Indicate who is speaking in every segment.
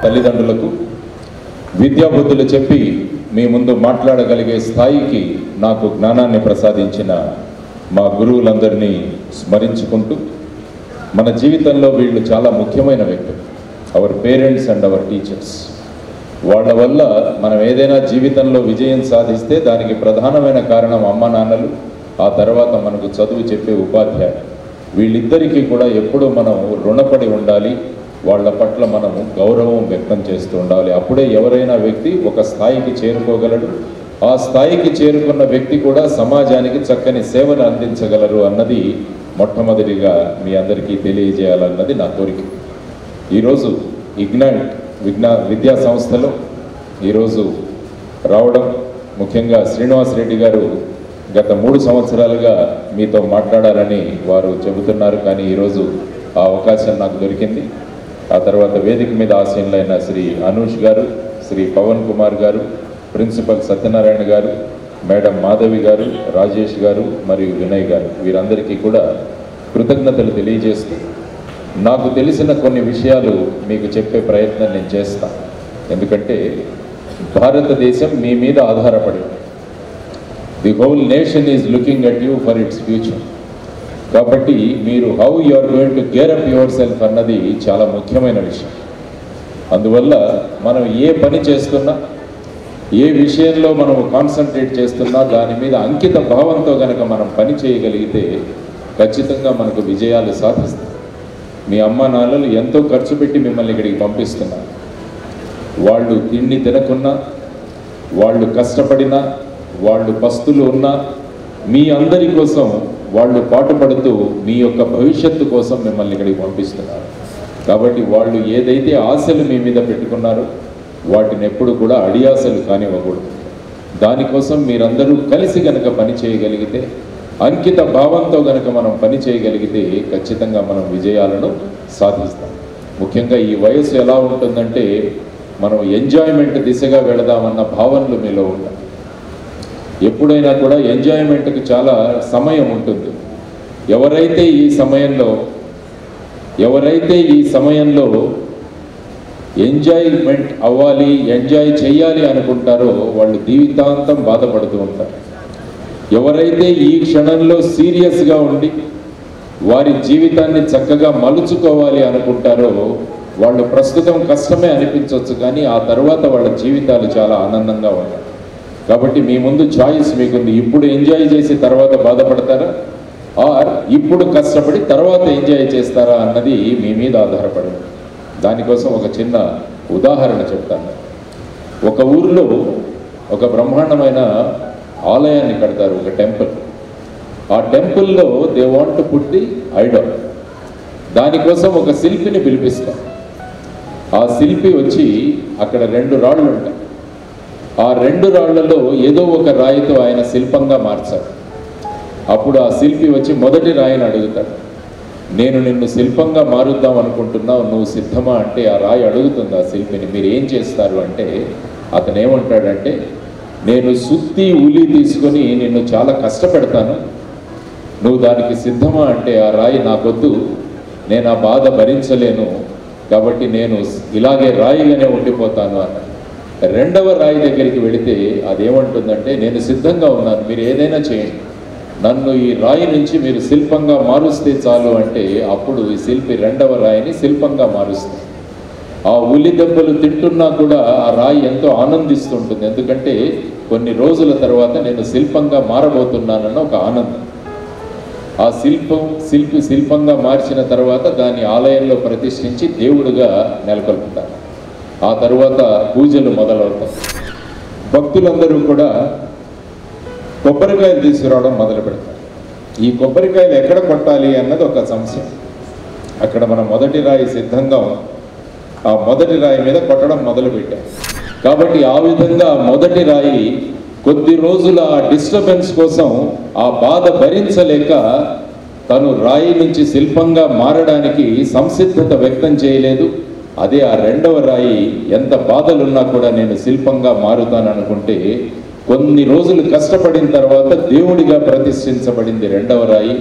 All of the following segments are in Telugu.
Speaker 1: తల్లిదండ్రులకు, విద్యాబుద్ధులు చెప్పి మీ ముందు మాట్లాడగలిగే స్థాయికి నాకు జ్ఞానాన్ని ప్రసాదించిన మా గురువులందరినీ స్మరించుకుంటూ, మన జీవితంలో వీళ్ళు చాలా ముఖ్యమైన వ్యక్తులు. Our parents and hour teachers. వాళ్ళ వల్ల మనం ఏదైనా జీవితంలో విజయం సాధిస్తే దానికి ప్రధానమైన కారణం అమ్మ నాన్నలు, ఆ తర్వాత మనకు చదువు చెప్పే ఉపాధ్యాయులు. వీళ్ళిద్దరికీ కూడా ఎప్పుడూ మనం రుణపడి ఉండాలి. వాళ్ళ పట్ల మనము గౌరవం వ్యక్తం చేస్తూ ఉండాలి. అప్పుడే ఎవరైనా వ్యక్తి ఒక స్థాయికి చేరుకోగలడు. ఆ స్థాయికి చేరుకున్న వ్యక్తి కూడా సమాజానికి చక్కని సేవను అందించగలరు అన్నది మొట్టమొదటిగా మీ అందరికీ తెలియజేయాలన్నది నా కోరిక. ఈరోజు ఇగ్నైట్ విద్యా సంస్థలో ఈరోజు రావడం, ముఖ్యంగా శ్రీనివాస్ రెడ్డి గారు గత 3 సంవత్సరాలుగా మీతో మాట్లాడాలని వారు చెబుతున్నారు. కానీ ఈరోజు ఆ అవకాశం నాకు దొరికింది. ఆ తర్వాత వేదిక మీద ఆసీనులైన శ్రీ అనూష్ గారు, శ్రీ పవన్ కుమార్ గారు, ప్రిన్సిపల్ సత్యనారాయణ గారు, మేడం మాధవి గారు, రాజేష్ గారు మరియు వినయ్ గారు, వీరందరికీ కూడా కృతజ్ఞతలు తెలియజేస్తూ నాకు తెలిసిన కొన్ని విషయాలు మీకు చెప్పే ప్రయత్నం నేను చేస్తాను. ఎందుకంటే భారతదేశం మీ మీద ఆధారపడి, the whole nation is looking at you for its future. కాబట్టి మీరు how you are going to gear up yourself అన్నది చాలా ముఖ్యమైన విషయం. అందువల్ల మనం ఏ పని చేస్తున్నా, ఏ విషయంలో మనం కాన్సన్ట్రేట్ చేస్తున్నా దాని మీద అంకిత భావంతో కనుక మనం పని చేయగలిగితే ఖచ్చితంగా మనకు విజయాలు సాధిస్తాం. మీ అమ్మ నాన్నలు ఎంతో ఖర్చు పెట్టి మిమ్మల్ని ఇక్కడికి పంపిస్తున్నారు. వాళ్ళు తిండి తినకున్నా, వాళ్ళు కష్టపడినా, వాళ్ళు పస్తులు ఉన్నా, మీ అందరి కోసం వాళ్ళు పాటుపడుతూ మీ యొక్క భవిష్యత్తు కోసం మిమ్మల్ని ఇక్కడికి పంపిస్తున్నారు. కాబట్టి వాళ్ళు ఏదైతే ఆశలు మీ మీద పెట్టుకున్నారో వాటిని ఎప్పుడు కూడా అడియాసలు కానివ్వకూడదు. దానికోసం మీరందరూ కలిసి గనక పని చేయగలిగితే, అంకిత భావంతో గనక మనం పని చేయగలిగితే ఖచ్చితంగా మనం విజయాలను సాధిస్తాం. ముఖ్యంగా ఈ వయసు ఎలా ఉంటుందంటే మనం ఎంజాయ్మెంట్ దిశగా వెళదామన్న భావనలు మీలో ఉంటాయి. ఎప్పుడైనా కూడా ఎంజాయ్మెంట్కి చాలా సమయం ఉంటుంది. ఎవరైతే ఈ సమయంలో ఎంజాయ్మెంట్ అవ్వాలి, ఎంజాయ్ చేయాలి అనుకుంటారో వాళ్ళు జీవితాంతం బాధపడుతూ ఉంటారు. ఎవరైతే ఈ క్షణంలో సీరియస్గా ఉండి వారి జీవితాన్ని చక్కగా మలుచుకోవాలి అనుకుంటారో వాళ్ళు ప్రస్తుతం కష్టమే అనిపించవచ్చు, కానీ ఆ తర్వాత వాళ్ళ జీవితాలు చాలా ఆనందంగా ఉంటాయి. కాబట్టి మీ ముందు చాయిస్ మీకుంది. ఇప్పుడు ఎంజాయ్ చేసి తర్వాత బాధపడతారా, ఆర్ ఇప్పుడు కష్టపడి తర్వాత ఎంజాయ్ చేస్తారా అన్నది మీ మీద ఆధారపడింది. దానికోసం ఒక చిన్న ఉదాహరణ చెప్తాను. ఒక ఊరిలో ఒక బ్రహ్మాండమైన ఆలయాన్ని కడతారు, ఒక టెంపుల్. ఆ టెంపుల్లో they want to put the Idol. దానికోసం ఒక శిల్పిని పిలిపిస్తాం. ఆ శిల్పి వచ్చి అక్కడ 2 రాళ్ళు ఉంటాయి. ఆ 2 రాళ్లలో ఏదో ఒక రాయితో ఆయన శిల్పంగా మార్చాడు. అప్పుడు ఆ శిల్పి వచ్చి మొదటి రాయిని అడుగుతాడు, నేను నిన్ను శిల్పంగా మారుద్దాం అనుకుంటున్నావు, నువ్వు సిద్ధమా అంటే ఆ రాయి అడుగుతుంది ఆ శిల్పిని, మీరు ఏం చేస్తారు అంటే అతను ఏమంటాడంటే, నేను సుత్తి ఉలి తీసుకొని నిన్ను చాలా కష్టపెడతాను, నువ్వు దానికి సిద్ధమా అంటే ఆ రాయి నాకొద్దు, నేను ఆ బాధ భరించలేను, కాబట్టి నేను ఇలాగే రాయిగానే ఉండిపోతాను అన్న. 2వ రాయి దగ్గరికి వెళితే అదేమంటుందంటే, నేను సిద్ధంగా ఉన్నాను, మీరు ఏదైనా చేయండి, నన్ను ఈ రాయి నుంచి మీరు శిల్పంగా మారుస్తే చాలు అంటే అప్పుడు ఈ శిల్పి 2వ రాయిని శిల్పంగా మారుస్తుంది. ఆ ఉలి దెబ్బలు తింటున్నా కూడా ఆ రాయి ఎంతో ఆనందిస్తుంటుంది. ఎందుకంటే కొన్ని రోజుల తర్వాత నేను శిల్పంగా మారబోతున్నానన్న ఒక ఆనందం. ఆ శిల్పి శిల్పంగా మార్చిన తర్వాత దాన్ని ఆలయంలో ప్రతిష్ఠించి దేవుడుగా నెలకొల్పుతారు. ఆ తర్వాత పూజలు మొదలవుతాయి. భక్తులందరూ కూడా కొబ్బరికాయలు తీసుకురావడం మొదలు పెడతారు. ఈ కొబ్బరికాయలు ఎక్కడ కొట్టాలి అన్నది ఒక సమస్య. అక్కడ మనం మొదటి రాయి సిద్ధంగా ఆ మొదటి రాయి మీద కొట్టడం మొదలు పెట్టాం. కాబట్టి ఆ విధంగా మొదటి రాయి కొద్ది రోజుల డిస్టర్బెన్స్ కోసం ఆ బాధ భరించలేక తను రాయి నుంచి శిల్పంగా మారడానికి సంసిద్ధత వ్యక్తం చేయలేదు. అదే ఆ 2వ రాయి ఎంత బాధలున్నా కూడా నేను శిల్పంగా మారుతాననుకుంటే కొన్ని రోజులు కష్టపడిన తర్వాత దేవుడిగా ప్రతిష్ఠించబడింది 2వ రాయి.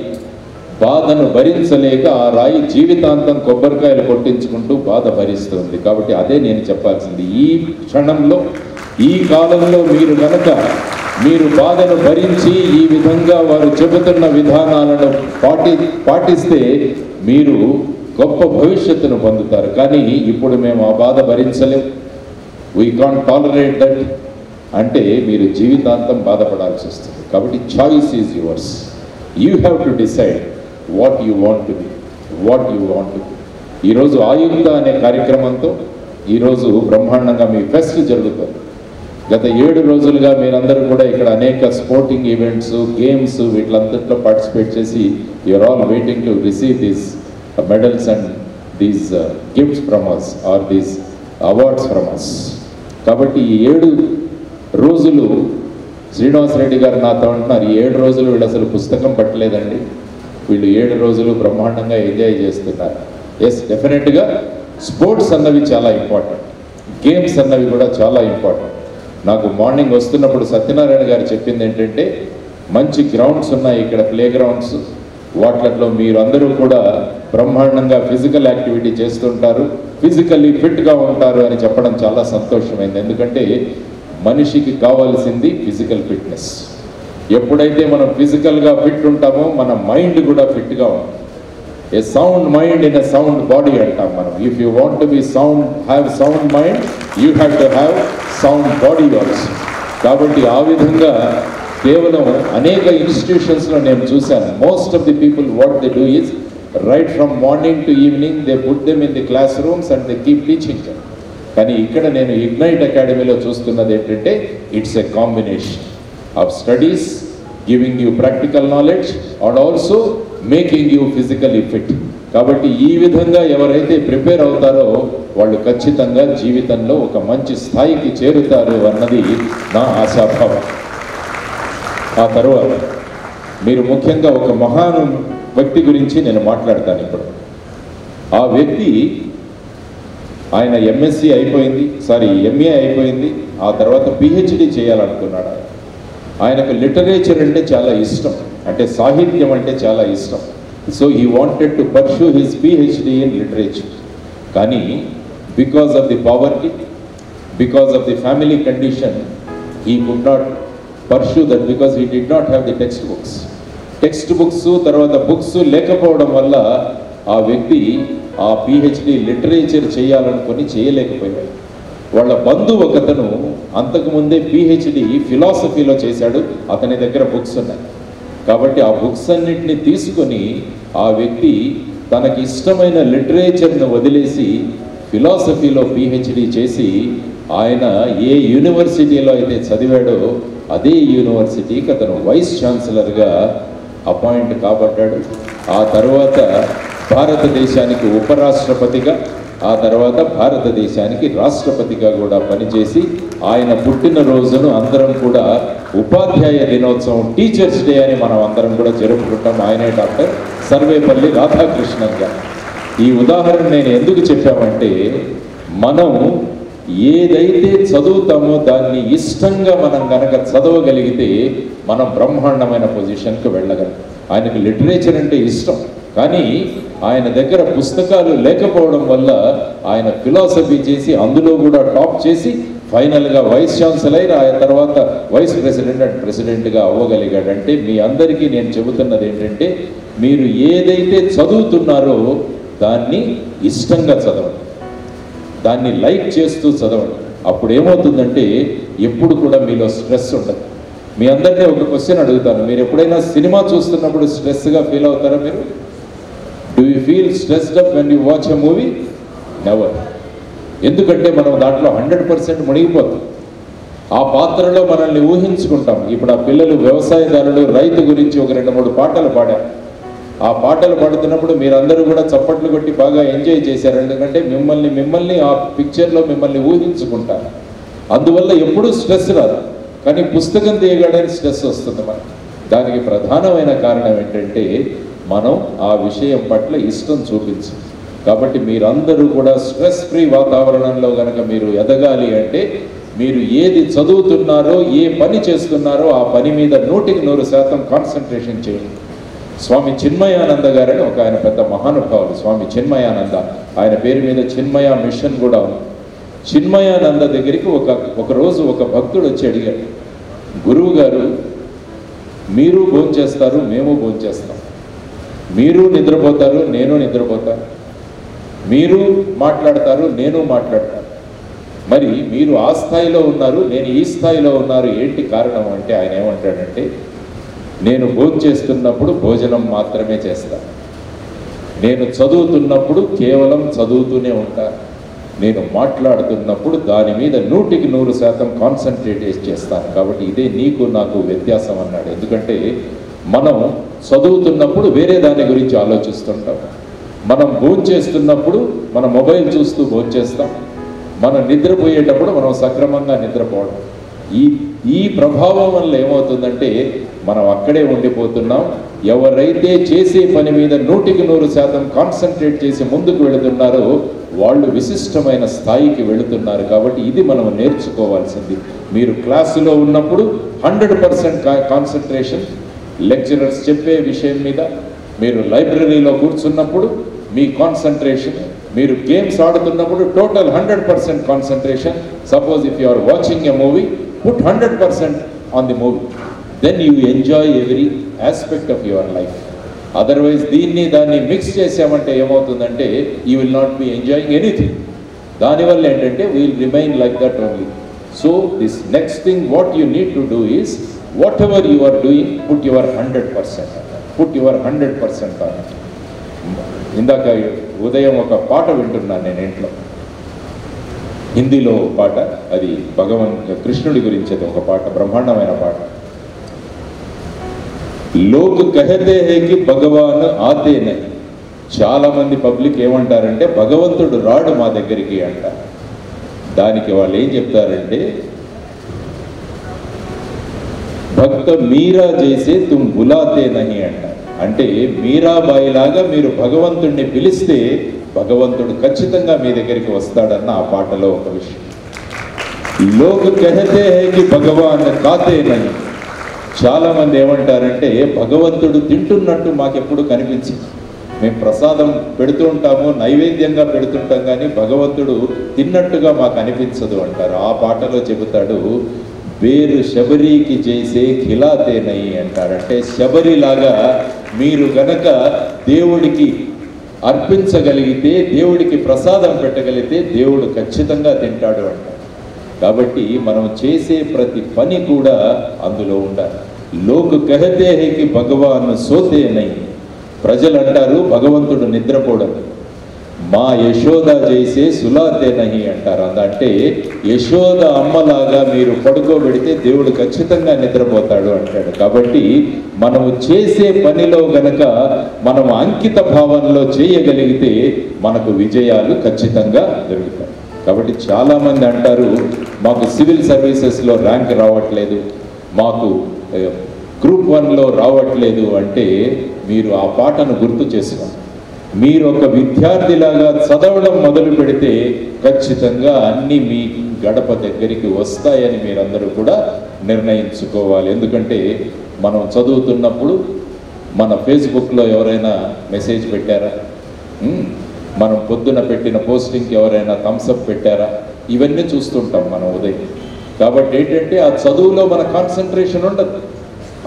Speaker 1: బాధను భరించలేక ఆ రాయి జీవితాంతం కొబ్బరికాయలు కొట్టించుకుంటూ బాధ భరిస్తుంది. కాబట్టి అదే నేను చెప్పాల్సింది. ఈ క్షణంలో, ఈ కాలంలో మీరు బాధను భరించి ఈ విధంగా వారు చెబుతున్న విధానాలను పాటిస్తే మీరు గొప్ప భవిష్యత్తును పొందుతారు. కానీ ఇప్పుడు మేము ఆ బాధ భరించలేం, వీ కాంట్ టాలరేట్ దట్ అంటే మీరు జీవితాంతం బాధపడాల్సి వస్తుంది. కాబట్టి choice is yours. You have to decide what you want to B. ఈరోజు ఆయుక్త అనే కార్యక్రమంతో ఈరోజు బ్రహ్మాండంగా మీ ఫెస్ట్ జరుగుతుంది. గత 7 రోజులుగా మీరందరూ కూడా ఇక్కడ అనేక స్పోర్టింగ్ ఈవెంట్స్, గేమ్స్ వీటిలంతట్లో పార్టిసిపేట్ చేసి you are all waiting to receive these medals and these gifts from us or these awards from us. కాబట్టి ఈ 7 రోజులు శ్రీనివాసరెడ్డి గారు నాతో అంటున్నారు, ఈ 7 రోజులు వీళ్ళు అసలు పుస్తకం పట్టలేదండి, వీళ్ళు 7 రోజులు బ్రహ్మాండంగా ఎంజాయ్ చేస్తున్నారు. ఎస్, డెఫినెట్గా స్పోర్ట్స్ అన్నవి చాలా ఇంపార్టెంట్, గేమ్స్ అన్నవి కూడా చాలా ఇంపార్టెంట్. నాకు మార్నింగ్ వస్తున్నప్పుడు సత్యనారాయణ గారు చెప్పింది ఏంటంటే, మంచి గ్రౌండ్స్ ఉన్నాయి ఇక్కడ, ప్లే గ్రౌండ్స్, వాటిలో మీరు అందరూ కూడా బ్రహ్మాండంగా ఫిజికల్ యాక్టివిటీ చేస్తుంటారు, ఫిజికల్లీ ఫిట్గా ఉంటారు అని చెప్పడం చాలా సంతోషమైంది. ఎందుకంటే మనిషికి కావాల్సింది ఫిజికల్ ఫిట్నెస్. ఎప్పుడైతే మనం ఫిజికల్గా ఫిట్ ఉంటామో మన మైండ్ కూడా ఫిట్గా ఉంటుంది. A sound mind in a sound body అంటాం మనం. If you want to be have sound mind, you have to have sound body also. కాబట్టి ఆ విధంగా కేవలం అనేక ఇన్స్టిట్యూషన్స్లో నేను చూశాను, most of the people what they do is right from morning to evening they put them in the classrooms and they keep teaching them. కానీ ఇక్కడ నేను ఇగ్నైట్ అకాడమీలో చూస్తున్నది ఏంటంటే, it's a combination of studies, giving you practical knowledge and also making you physically fit. కాబట్టి ఈ విధంగా ఎవరైతే ప్రిపేర్ అవుతారో వాళ్ళు ఖచ్చితంగా జీవితంలో ఒక మంచి స్థాయికి చేరుతారు అన్నది నా ఆశాభావం. ఆ తరువాత మీరు ముఖ్యంగా ఒక మహాను వ్యక్తి గురించి నేను మాట్లాడతాను ఇప్పుడు. ఆ వ్యక్తి, ఆయన ఎంఎస్సి అయిపోయింది, ఎంఏ అయిపోయింది, ఆ తర్వాత పిహెచ్డి చేయాలనుకున్నాడు. ఆయనకు లిటరేచర్ అంటే చాలా ఇష్టం, అంటే సాహిత్యం అంటే చాలా ఇష్టం. So he wanted to pursue his PhD in literature. కానీ because of the poverty, because of the family condition, he could not pursue that because he did not have the textbooks తర్వాత బుక్స్ లేకపోవడం వల్ల ఆ వ్యక్తి ఆ పిహెచ్డి లిటరేచర్ చేయాలనుకొని చేయలేకపోయాడు. వాళ్ళ బంధువు ఒకతను అంతకుముందే పిహెచ్డి ఫిలాసఫీలో చేశాడు, అతని దగ్గర బుక్స్ ఉన్నాయి. కాబట్టి ఆ బుక్స్ అన్నింటినీ తీసుకొని ఆ వ్యక్తి తనకి ఇష్టమైన లిటరేచర్ను వదిలేసి ఫిలాసఫీలో పిహెచ్డి చేసి ఆయన ఏ యూనివర్సిటీలో అయితే చదివాడో అదే యూనివర్సిటీకి అతను వైస్ ఛాన్సలర్గా అపాయింట్ కాబడ్డాడు. ఆ తర్వాత భారతదేశానికి ఉపరాష్ట్రపతిగా, ఆ తర్వాత భారతదేశానికి రాష్ట్రపతిగా కూడా పనిచేసి ఆయన పుట్టినరోజును అందరం కూడా ఉపాధ్యాయ దినోత్సవం, టీచర్స్ డే అని మనం అందరం కూడా జరుపుకుంటాం. ఆయనే డాక్టర్ సర్వేపల్లి రాధాకృష్ణన్ గారు. ఈ ఉదాహరణ నేను ఎందుకు చెప్పామంటే, మనం ఏదైతే చదువుతామో దాన్ని ఇష్టంగా మనం కనుక చదవగలిగితే మనం బ్రహ్మాండమైన పొజిషన్కి వెళ్ళగలం. ఆయనకు లిటరేచర్ అంటే ఇష్టం, కానీ ఆయన దగ్గర పుస్తకాలు లేకపోవడం వల్ల ఆయన ఫిలాసఫీ చేసి అందులో కూడా టాప్ చేసి ఫైనల్గా వైస్ ఛాన్సలర్, ఆ తర్వాత వైస్ ప్రెసిడెంట్ అండ్ ప్రెసిడెంట్గా అవ్వగలిగాడు. అంటే మీ అందరికీ నేను చెబుతున్నది ఏంటంటే, మీరు ఏదైతే చదువుతున్నారో దాన్ని ఇష్టంగా చదవండి, దాన్ని లైక్ చేస్తూ చదవండి. అప్పుడు ఏమవుతుందంటే ఎప్పుడు కూడా మీలో స్ట్రెస్ ఉండదు. మీ అందరినీ ఒక క్వశ్చన్ అడుగుతాను, మీరు ఎప్పుడైనా సినిమా చూస్తున్నప్పుడు స్ట్రెస్గా ఫీల్ అవుతారా? మీరు do you feel stressed up when you watch a movie? Never. ఎందుకంటే మనం దాంట్లో 100% మునిగిపోతాం, ఆ పాత్రలో మనల్ని ఊహించుకుంటాం. ఇప్పుడు ఆ పిల్లలు వ్యవసాయదారులు రైతు గురించి ఒక 2-3 పాటలు పాడారు. ఆ పాటలు పాడుతున్నప్పుడు మీరందరూ కూడా చప్పట్లు కొట్టి బాగా ఎంజాయ్ చేశారు, ఎందుకంటే మిమ్మల్ని ఆ పిక్చర్లో మిమ్మల్ని ఊహించుకుంటారు. అందువల్ల ఎప్పుడూ స్ట్రెస్ రాదు. కానీ పుస్తకం తీయగానే స్ట్రెస్ వస్తుంది మనకి. దానికి ప్రధానమైన కారణం ఏంటంటే మనం ఆ విషయం పట్ల ఇష్టం చూపించాలి. కాబట్టి మీరందరూ కూడా స్ట్రెస్ ఫ్రీ వాతావరణంలో కనుక మీరు ఎదగాలి అంటే మీరు ఏది చదువుతున్నారో, ఏ పని చేస్తున్నారో ఆ పని మీద 100% కాన్సన్ట్రేషన్ చేయండి. స్వామి చిన్మయానంద గారని ఒక ఆయన పెద్ద మహానుభావులు, స్వామి చిన్మయానంద. ఆయన పేరు మీద చిన్మయ మిషన్ కూడా ఉంది. చిన్మయానంద దగ్గరికి ఒకరోజు ఒక భక్తుడు వచ్చి అడిగాడు, గురువు గారు మీరు భోంచేస్తారు, మేము భోంచేస్తాం, మీరు నిద్రపోతారు, నేను నిద్రపోతాను, మీరు మాట్లాడతారు, నేను మాట్లాడతాను, మరి మీరు ఆ స్థాయిలో ఉన్నారు, నేను ఈ స్థాయిలో ఉన్నారు, ఏంటి కారణం అంటే ఆయన ఏమంటాడంటే, నేను భోంచేస్తున్నప్పుడు భోజనం మాత్రమే చేస్తాను, నేను చదువుతున్నప్పుడు కేవలం చదువుతూనే ఉంటాను, నేను మాట్లాడుతున్నప్పుడు దాని మీద 100% కాన్సన్ట్రేట్ చేస్తాను. కాబట్టి ఇదే నీకు నాకు వ్యత్యాసం అన్నాడు. ఎందుకంటే మనం చదువుతున్నప్పుడు వేరే దాని గురించి ఆలోచిస్తుంటాం, మనం భోంచేస్తున్నప్పుడు మన మొబైల్ చూస్తూ భోంచేస్తాం, మనం నిద్రపోయేటప్పుడు మనం సక్రమంగా నిద్రపోవడం. ఈ ప్రభావం వల్ల ఏమవుతుందంటే మనం అక్కడే ఉండిపోతున్నాం. ఎవరైతే చేసే పని మీద 100% కాన్సన్ట్రేట్ చేసి ముందుకు వెళుతున్నారో వాళ్ళు విశిష్టమైన స్థాయికి వెళుతున్నారు. కాబట్టి ఇది మనం నేర్చుకోవాల్సింది. మీరు క్లాసులో ఉన్నప్పుడు 100% కాన్సన్ట్రేషన్ లెక్చరర్స్ చెప్పే విషయం మీద, మీరు లైబ్రరీలో కూర్చున్నప్పుడు మీ కాన్సన్ట్రేషన్, మీరు గేమ్స్ ఆడుతున్నప్పుడు total 100% concentration. Suppose if you are watching a movie, put 100% on the movie, then you enjoy every aspect of your life. Otherwise దాన్ని మిక్స్ చేసామంటే ఏమవుతుందంటే you will not be enjoying anything. దానివల్ల ఏంటంటే we will remain like that only. So this next thing what you need to do is whatever you are doing, put your 100% on it. ఇందాక ఉదయం ఒక పాట వింటున్నాను నేను ఇంట్లో, హిందీలో పాట, అది కృష్ణుడి గురించి ఒక పాట, బ్రహ్మాండమైన పాట. లోగ్ కహతే హై కి భగవాన్ ఆతే నహీ. చాలా మంది పబ్లిక్ ఏమంటారంటే భగవంతుడు రాడు మా దగ్గరికి అంటారు. దానికి వాళ్ళు ఏం చెప్తారంటే భక్త మీరా చేసే తుమ్ బులాతే నహీ అంటారు. అంటే మీరాబాయి లాగా మీరు భగవంతుడిని పిలిస్తే భగవంతుడు ఖచ్చితంగా మీ దగ్గరికి వస్తాడన్న ఆ పాటలో ఒక విషయం. లోగ్ కహతే హై కి భగవాన్ ఖాతే నహీ. చాలా మంది ఏమంటారంటే భగవంతుడు తింటున్నట్టు మాకెప్పుడు కనిపించింది, మేము ప్రసాదం పెడుతూ ఉంటాము, నైవేద్యంగా పెడుతుంటాం, కానీ భగవంతుడు తిన్నట్టుగా మాకు అనిపించదు అంటారు. ఆ పాటలో చెబుతాడు, బేరు శబరికి చేసే ఖిలాతే నహీ అంటారంటే శబరిలాగా మీరు గనక దేవుడికి అర్పించగలిగితే, దేవుడికి ప్రసాదం పెట్టగలిగితే దేవుడు ఖచ్చితంగా తింటాడు అంటారు. కాబట్టి మనం చేసే ప్రతి పని కూడా అందులో ఉండాలి. లోక్ కహతే హై కి భగవాన్ సోతే నహీ. ప్రజలు అంటారు భగవంతుడు నిద్రపోడని. మా యశోద చేసే సులాతే నహీ అంటారు. అంటే యశోద అమ్మలాగా మీరు పడుకోబెడితే దేవుడు ఖచ్చితంగా నిద్రపోతాడు అంటాడు. కాబట్టి మనము చేసే పనిలో గనక మనం అంకిత భావంలో చేయగలిగితే మనకు విజయాలు ఖచ్చితంగా దొరుకుతాయి. కాబట్టి చాలామంది అంటారు మాకు సివిల్ సర్వీసెస్లో ర్యాంక్ రావట్లేదు, మాకు గ్రూప్ 1లో రావట్లేదు అంటే మీరు ఆ పాటను గుర్తు చేసుకోండి. మీరు ఒక విద్యార్థిలాగా చదవడం మొదలు పెడితే ఖచ్చితంగా అన్నీ మీ గడప దగ్గరికి వస్తాయని మీరందరూ కూడా నిర్ణయించుకోవాలి. ఎందుకంటే మనం చదువుతున్నప్పుడు మన ఫేస్బుక్లో ఎవరైనా మెసేజ్ పెట్టారా, మనం పొద్దున పెట్టిన పోస్టింగ్కి ఎవరైనా థమ్స్అప్ పెట్టారా, ఇవన్నీ చూస్తుంటాం మనం ఉదయం. కాబట్టి ఏంటంటే ఆ చదువులో మన కాన్సన్ట్రేషన్ ఉండదు,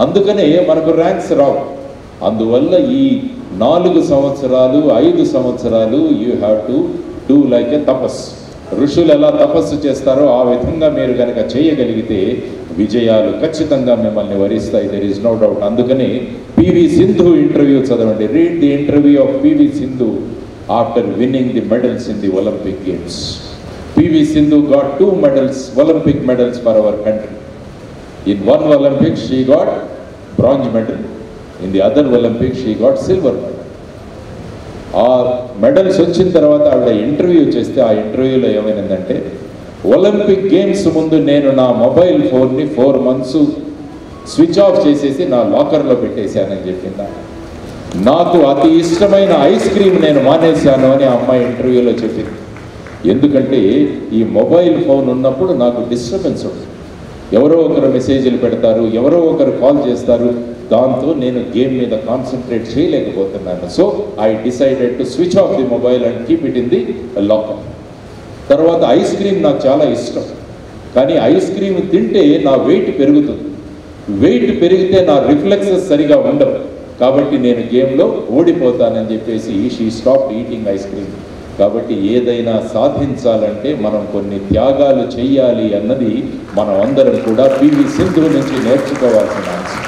Speaker 1: అందుకనే మనకు ర్యాంక్స్ రావు. అందువల్ల ఈ 4 సంవత్సరాలు 5 సంవత్సరాలు you have to do like a తపస్సు. ఋషులు ఎలా తపస్సు చేస్తారో ఆ విధంగా మీరు కనుక చేయగలిగితే విజయాలు ఖచ్చితంగా మిమ్మల్ని వరిస్తాయి. There is no doubt. అందుకని పివి సింధు ఇంటర్వ్యూ చదవండి. Read the interview of PV Sindhu after winning the medals in the Olympic games. PV Sindhu got 2 medals, Olympic medals for our country. In one Olympics she got bronze medal. In the other Olympics she got silver medal. ఆ మెడల్స్ వచ్చిన తర్వాత ఆవిడ ఇంటర్వ్యూ చేస్తే ఆ ఇంటర్వ్యూలో ఏమైందంటే ఒలింపిక్ గేమ్స్ ముందు నేను నా మొబైల్ ఫోన్ని 4 months స్విచ్ ఆఫ్ చేసేసి నా లాకర్లో పెట్టేశానని చెప్పిందా. నాకు అతి ఇష్టమైన ఐస్ క్రీమ్ నేను మానేశాను అని ఆ అమ్మాయి ఇంటర్వ్యూలో చెప్పింది. ఎందుకంటే ఈ మొబైల్ ఫోన్ ఉన్నప్పుడు నాకు డిస్టర్బెన్స్ ఉంటుంది. ఎవరో ఒకరు మెసేజ్లు పెడతారు, ఎవరో ఒకరు కాల్ చేస్తారు, దాంతో నేను గేమ్ మీద కాన్సన్ట్రేట్ చేయలేకపోతున్నాను. So I decided to switch off the mobile and keep it in the locker. తర్వాత ఐస్ క్రీమ్ నాకు చాలా ఇష్టం, కానీ ఐస్ క్రీమ్ తింటే నా వెయిట్ పెరుగుతుంది. వెయిట్ పెరిగితే నా రిఫ్లెక్సెస్ సరిగా ఉండవు, కాబట్టి నేను గేమ్లో ఓడిపోతానని చెప్పేసి she stopped eating ice cream. కాబట్టి ఏదైనా సాధించాలంటే మనం కొన్ని త్యాగాలు చెయ్యాలి అన్నది మనం అందరం కూడా పివి సింధు నుంచి నేర్చుకోవాల్సిన అంశం.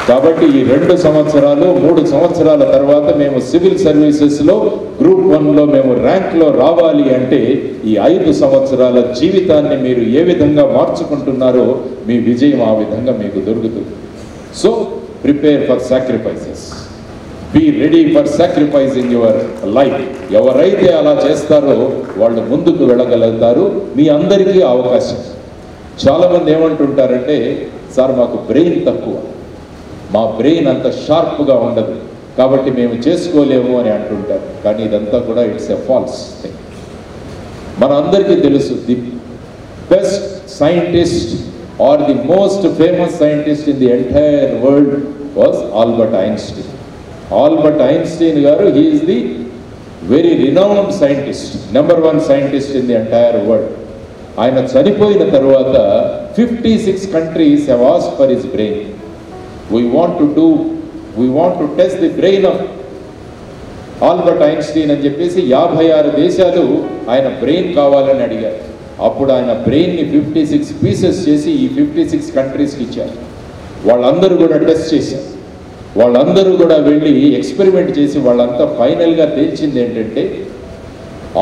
Speaker 1: కాబట్టి ఈ 2 సంవత్సరాలు 3 సంవత్సరాల తర్వాత మేము సివిల్ సర్వీసెస్లో గ్రూప్ 1లో మేము ర్యాంక్లో రావాలి అంటే ఈ 5 సంవత్సరాల జీవితాన్ని మీరు ఏ విధంగా మార్చుకుంటున్నారో మీ విజయం ఆ విధంగా మీకు దొరుకుతుంది. So prepare for sacrifices, be ready for sacrificing your life. ఎవరైతే అలా చేస్తారో వాళ్ళు ముందుకు వెళ్ళగలుగుతారు. మీ అందరికీ అవకాశం. చాలామంది ఏమంటుంటారంటే, సార్ మాకు బ్రెయిన్ తక్కువ, మా బ్రెయిన్ అంత షార్ప్గా ఉండదు కాబట్టి మేము చేసుకోలేము అని అంటుంటారు. కానీ ఇదంతా కూడా ఇట్స్ ఎ ఫాల్స్ థింగ్. మన అందరికీ తెలుసు, the best scientist or the most famous scientist in the entire world was Albert Einstein. Albert Einstein గారు, he is the very renowned scientist, number 1 scientist in the entire world. ఆయన చనిపోయిన తర్వాత 56 countries have asked for his brain. We want to test the brain of Albert Einstein అని చెప్పేసి 56 దేశాలు ఆయన బ్రెయిన్ కావాలని అడిగారు. అప్పుడు ఆయన బ్రెయిన్ని 56 పీసెస్ చేసి ఈ 56 కంట్రీస్కి ఇచ్చారు. వాళ్ళందరూ కూడా టెస్ట్ చేశారు. వాళ్ళందరూ కూడా వెళ్ళి ఎక్స్పెరిమెంట్ చేసి వాళ్ళంతా ఫైనల్గా తేల్చింది ఏంటంటే,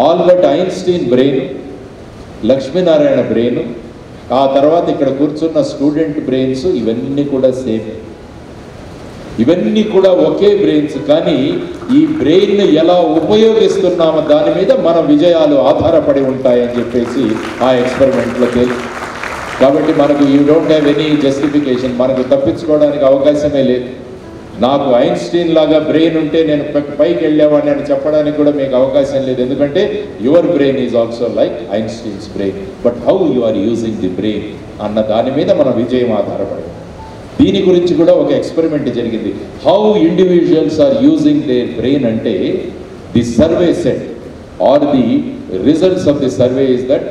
Speaker 1: Albert Einstein brain, Lakshminarayana brain, ఆ తర్వాత ఇక్కడ కూర్చున్న స్టూడెంట్ బ్రెయిన్స్ ఇవన్నీ కూడా సేమ్, ఇవన్నీ కూడా ఒకే బ్రెయిన్స్. కానీ ఈ బ్రెయిన్ ఎలా ఉపయోగిస్తున్నామో దాని మీద మన విజయాలు ఆధారపడి ఉంటాయని చెప్పేసి ఆ ఎక్స్పెరిమెంట్లో తేలి. కాబట్టి మనకు you don't have any justification, మనకు తప్పించుకోవడానికి అవకాశమే లేదు. నాకు ఐన్స్టీన్ లాగా బ్రెయిన్ ఉంటే నేను పైకి వెళ్ళేవాడిని అని చెప్పడానికి కూడా మీకు అవకాశం లేదు. ఎందుకంటే your brain is also like Einstein's brain, but how you are using the brain అన్న దాని మీద మన విజయం ఆధారపడింది. దీని గురించి కూడా ఒక ఎక్స్పెరిమెంట్ జరిగింది. How individuals are using their brain అంటే, the survey set or the results of the survey is that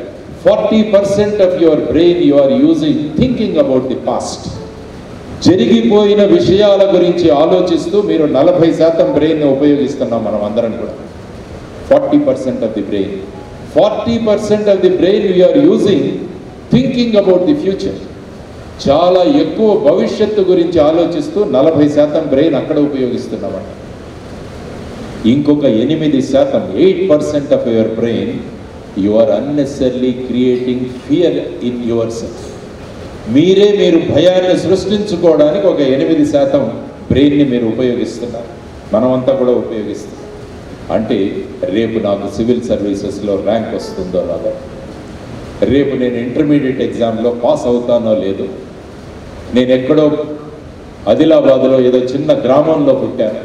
Speaker 1: 40% of your brain you are using thinking about the past. జరిగిపోయిన విషయాల గురించి ఆలోచిస్తూ మీరు 40% బ్రెయిన్ని ఉపయోగిస్తున్నాం మనం అందరం కూడా. 40% of the brain, 40% of the brain you are using thinking about the future. చాలా ఎక్కువ భవిష్యత్తు గురించి ఆలోచిస్తూ 40% బ్రెయిన్ అక్కడ ఉపయోగిస్తున్నామంట. ఇంకొక 8%, 8% of your brain you are unnecessarily creating fear in yourself. మీరు భయాన్ని సృష్టించుకోవడానికి ఒక 8% బ్రెయిన్ని మీరు ఉపయోగిస్తున్నారు. మనమంతా కూడా ఉపయోగిస్తాం. అంటే రేపు నాకు సివిల్ సర్వీసెస్లో ర్యాంక్ వస్తుందో రాదో, రేపు నేను ఇంటర్మీడియట్ ఎగ్జామ్లో పాస్ అవుతానో లేదో, నేను ఎక్కడో ఆదిలాబాద్లో ఏదో చిన్న గ్రామంలో పుట్టాను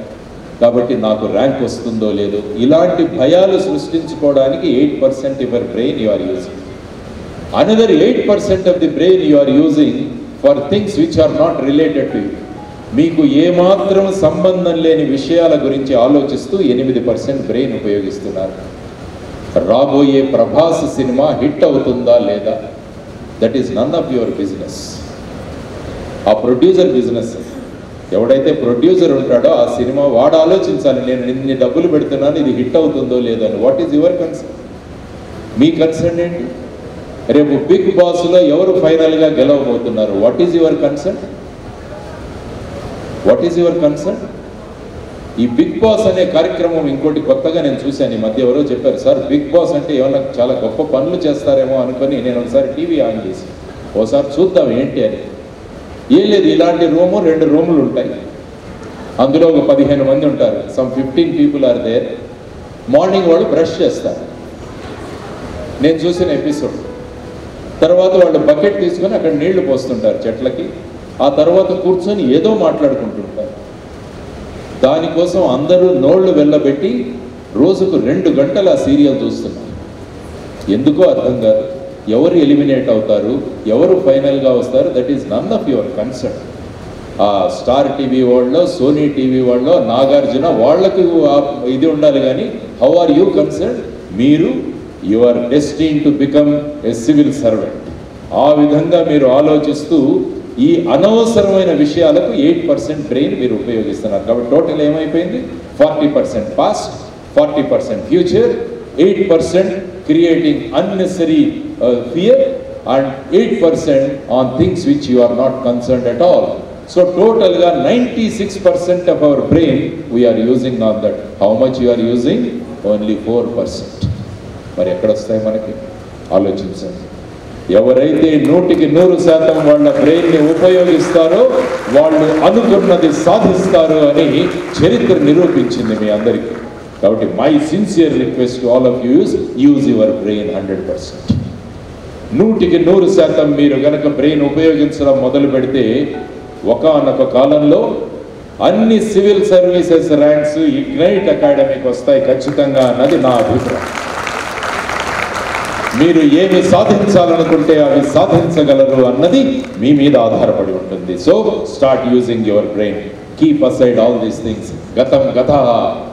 Speaker 1: కాబట్టి నాకు ర్యాంక్ వస్తుందో లేదో, ఇలాంటి భయాలు సృష్టించుకోవడానికి 8% your brain you are using. Another 8% of the brain you are using for things which are not related to you. మీకు ఏమాత్రం సంబంధం లేని విషయాల గురించి ఆలోచిస్తూ 8% బ్రెయిన్ ఉపయోగిస్తున్నారు. రాబోయే ప్రభాస్ సినిమా హిట్ అవుతుందా లేదా, that is none of your business. ఆ ప్రొడ్యూసర్ బిజినెస్. ఎవడైతే ప్రొడ్యూసర్ ఉంటాడో ఆ సినిమా వాడు ఆలోచించాలి, నేను ఇన్ని డబ్బులు పెడుతున్నాను, ఇది హిట్ అవుతుందో లేదో అని. What is your concern? మీ కన్సర్న్ ఏంటి? రేపు బిగ్ బాస్లో ఎవరు ఫైనల్గా గెలవబోతున్నారు? What is your concern? What is your concern? ఈ బిగ్ బాస్ అనే కార్యక్రమం ఇంకోటి కొత్తగా నేను చూశాను ఈ మధ్య. ఎవరో చెప్పారు, సార్ బిగ్ బాస్ అంటే ఏమన్నా చాలా గొప్ప పనులు చేస్తారేమో అనుకొని నేను ఒకసారి టీవీ ఆన్ చేసి ఓసారి చూద్దాం ఏంటి అని. ఏం లేదు, ఇలాంటి రూము 2 రూములు ఉంటాయి, అందులో ఒక 15 మంది ఉంటారు. Some 15 people are there. Morning వాళ్ళు బ్రష్ చేస్తారు, నేను చూసిన ఎపిసోడ్. తర్వాత వాళ్ళు బకెట్ తీసుకొని అక్కడ నీళ్లు పోస్తుంటారు చెట్లకి. ఆ తర్వాత కూర్చొని ఏదో మాట్లాడుకుంటుంటారు. దానికోసం అందరూ నోళ్లు వెళ్ళబెట్టి రోజుకు 2 గంటలు ఆ సీరియల్ చూస్తున్నారు. ఎందుకో అర్థం కాదు. ఎవరు ఎలిమినేట్ అవుతారు, ఎవరు ఫైనల్గా వస్తారు, that is none of your concern. ఆ స్టార్ టీవీ వాళ్ళలో, సోనీ టీవీ వాళ్ళలో, నాగార్జున వాళ్ళకు ఇది ఉండాలి. కానీ హౌ ఆర్ యూ కన్సర్న్? మీరు you are destined to become a civil servant. ఆ విధంగా మీరు ఆలోచిస్తూ ఈ అనవసరమైన విషయాలకు 8% బ్రెయిన్ మీరు ఉపయోగిస్తున్నారు. కాబట్టి టోటల్ ఏమైపోయింది? 40% past, 40% future, 8% creating unnecessary fear and 8% on things which you are not concerned at all. So టోటల్గా 96% of our brain we are using on that. How much you are using? Only 4%. మరి ఎక్కడొస్తాయి మనకి? ఆలోచించండి. ఎవరైతే 100% వాళ్ళ బ్రెయిన్ని ఉపయోగిస్తారో వాళ్ళు అనుకున్నది సాధిస్తారు అని చరిత్ర నిరూపించింది మీ అందరికీ. కాబట్టి my sincere request all of use your brain 100%. 100% మీరు కనుక బ్రెయిన్ ఉపయోగించడం మొదలు పెడితే ఒకానొక కాలంలో అన్ని సివిల్ సర్వీసెస్ ర్యాంక్స్ ఇగ్నైట్ అకాడమీకి వస్తాయి ఖచ్చితంగా అన్నది నా అభిప్రాయం. మీరు ఏమి సాధించాలనుకుంటే అవి సాధించగలరు అన్నది మీ మీద ఆధారపడి ఉంటుంది. So start using your brain. Keep aside all these things. గతం గత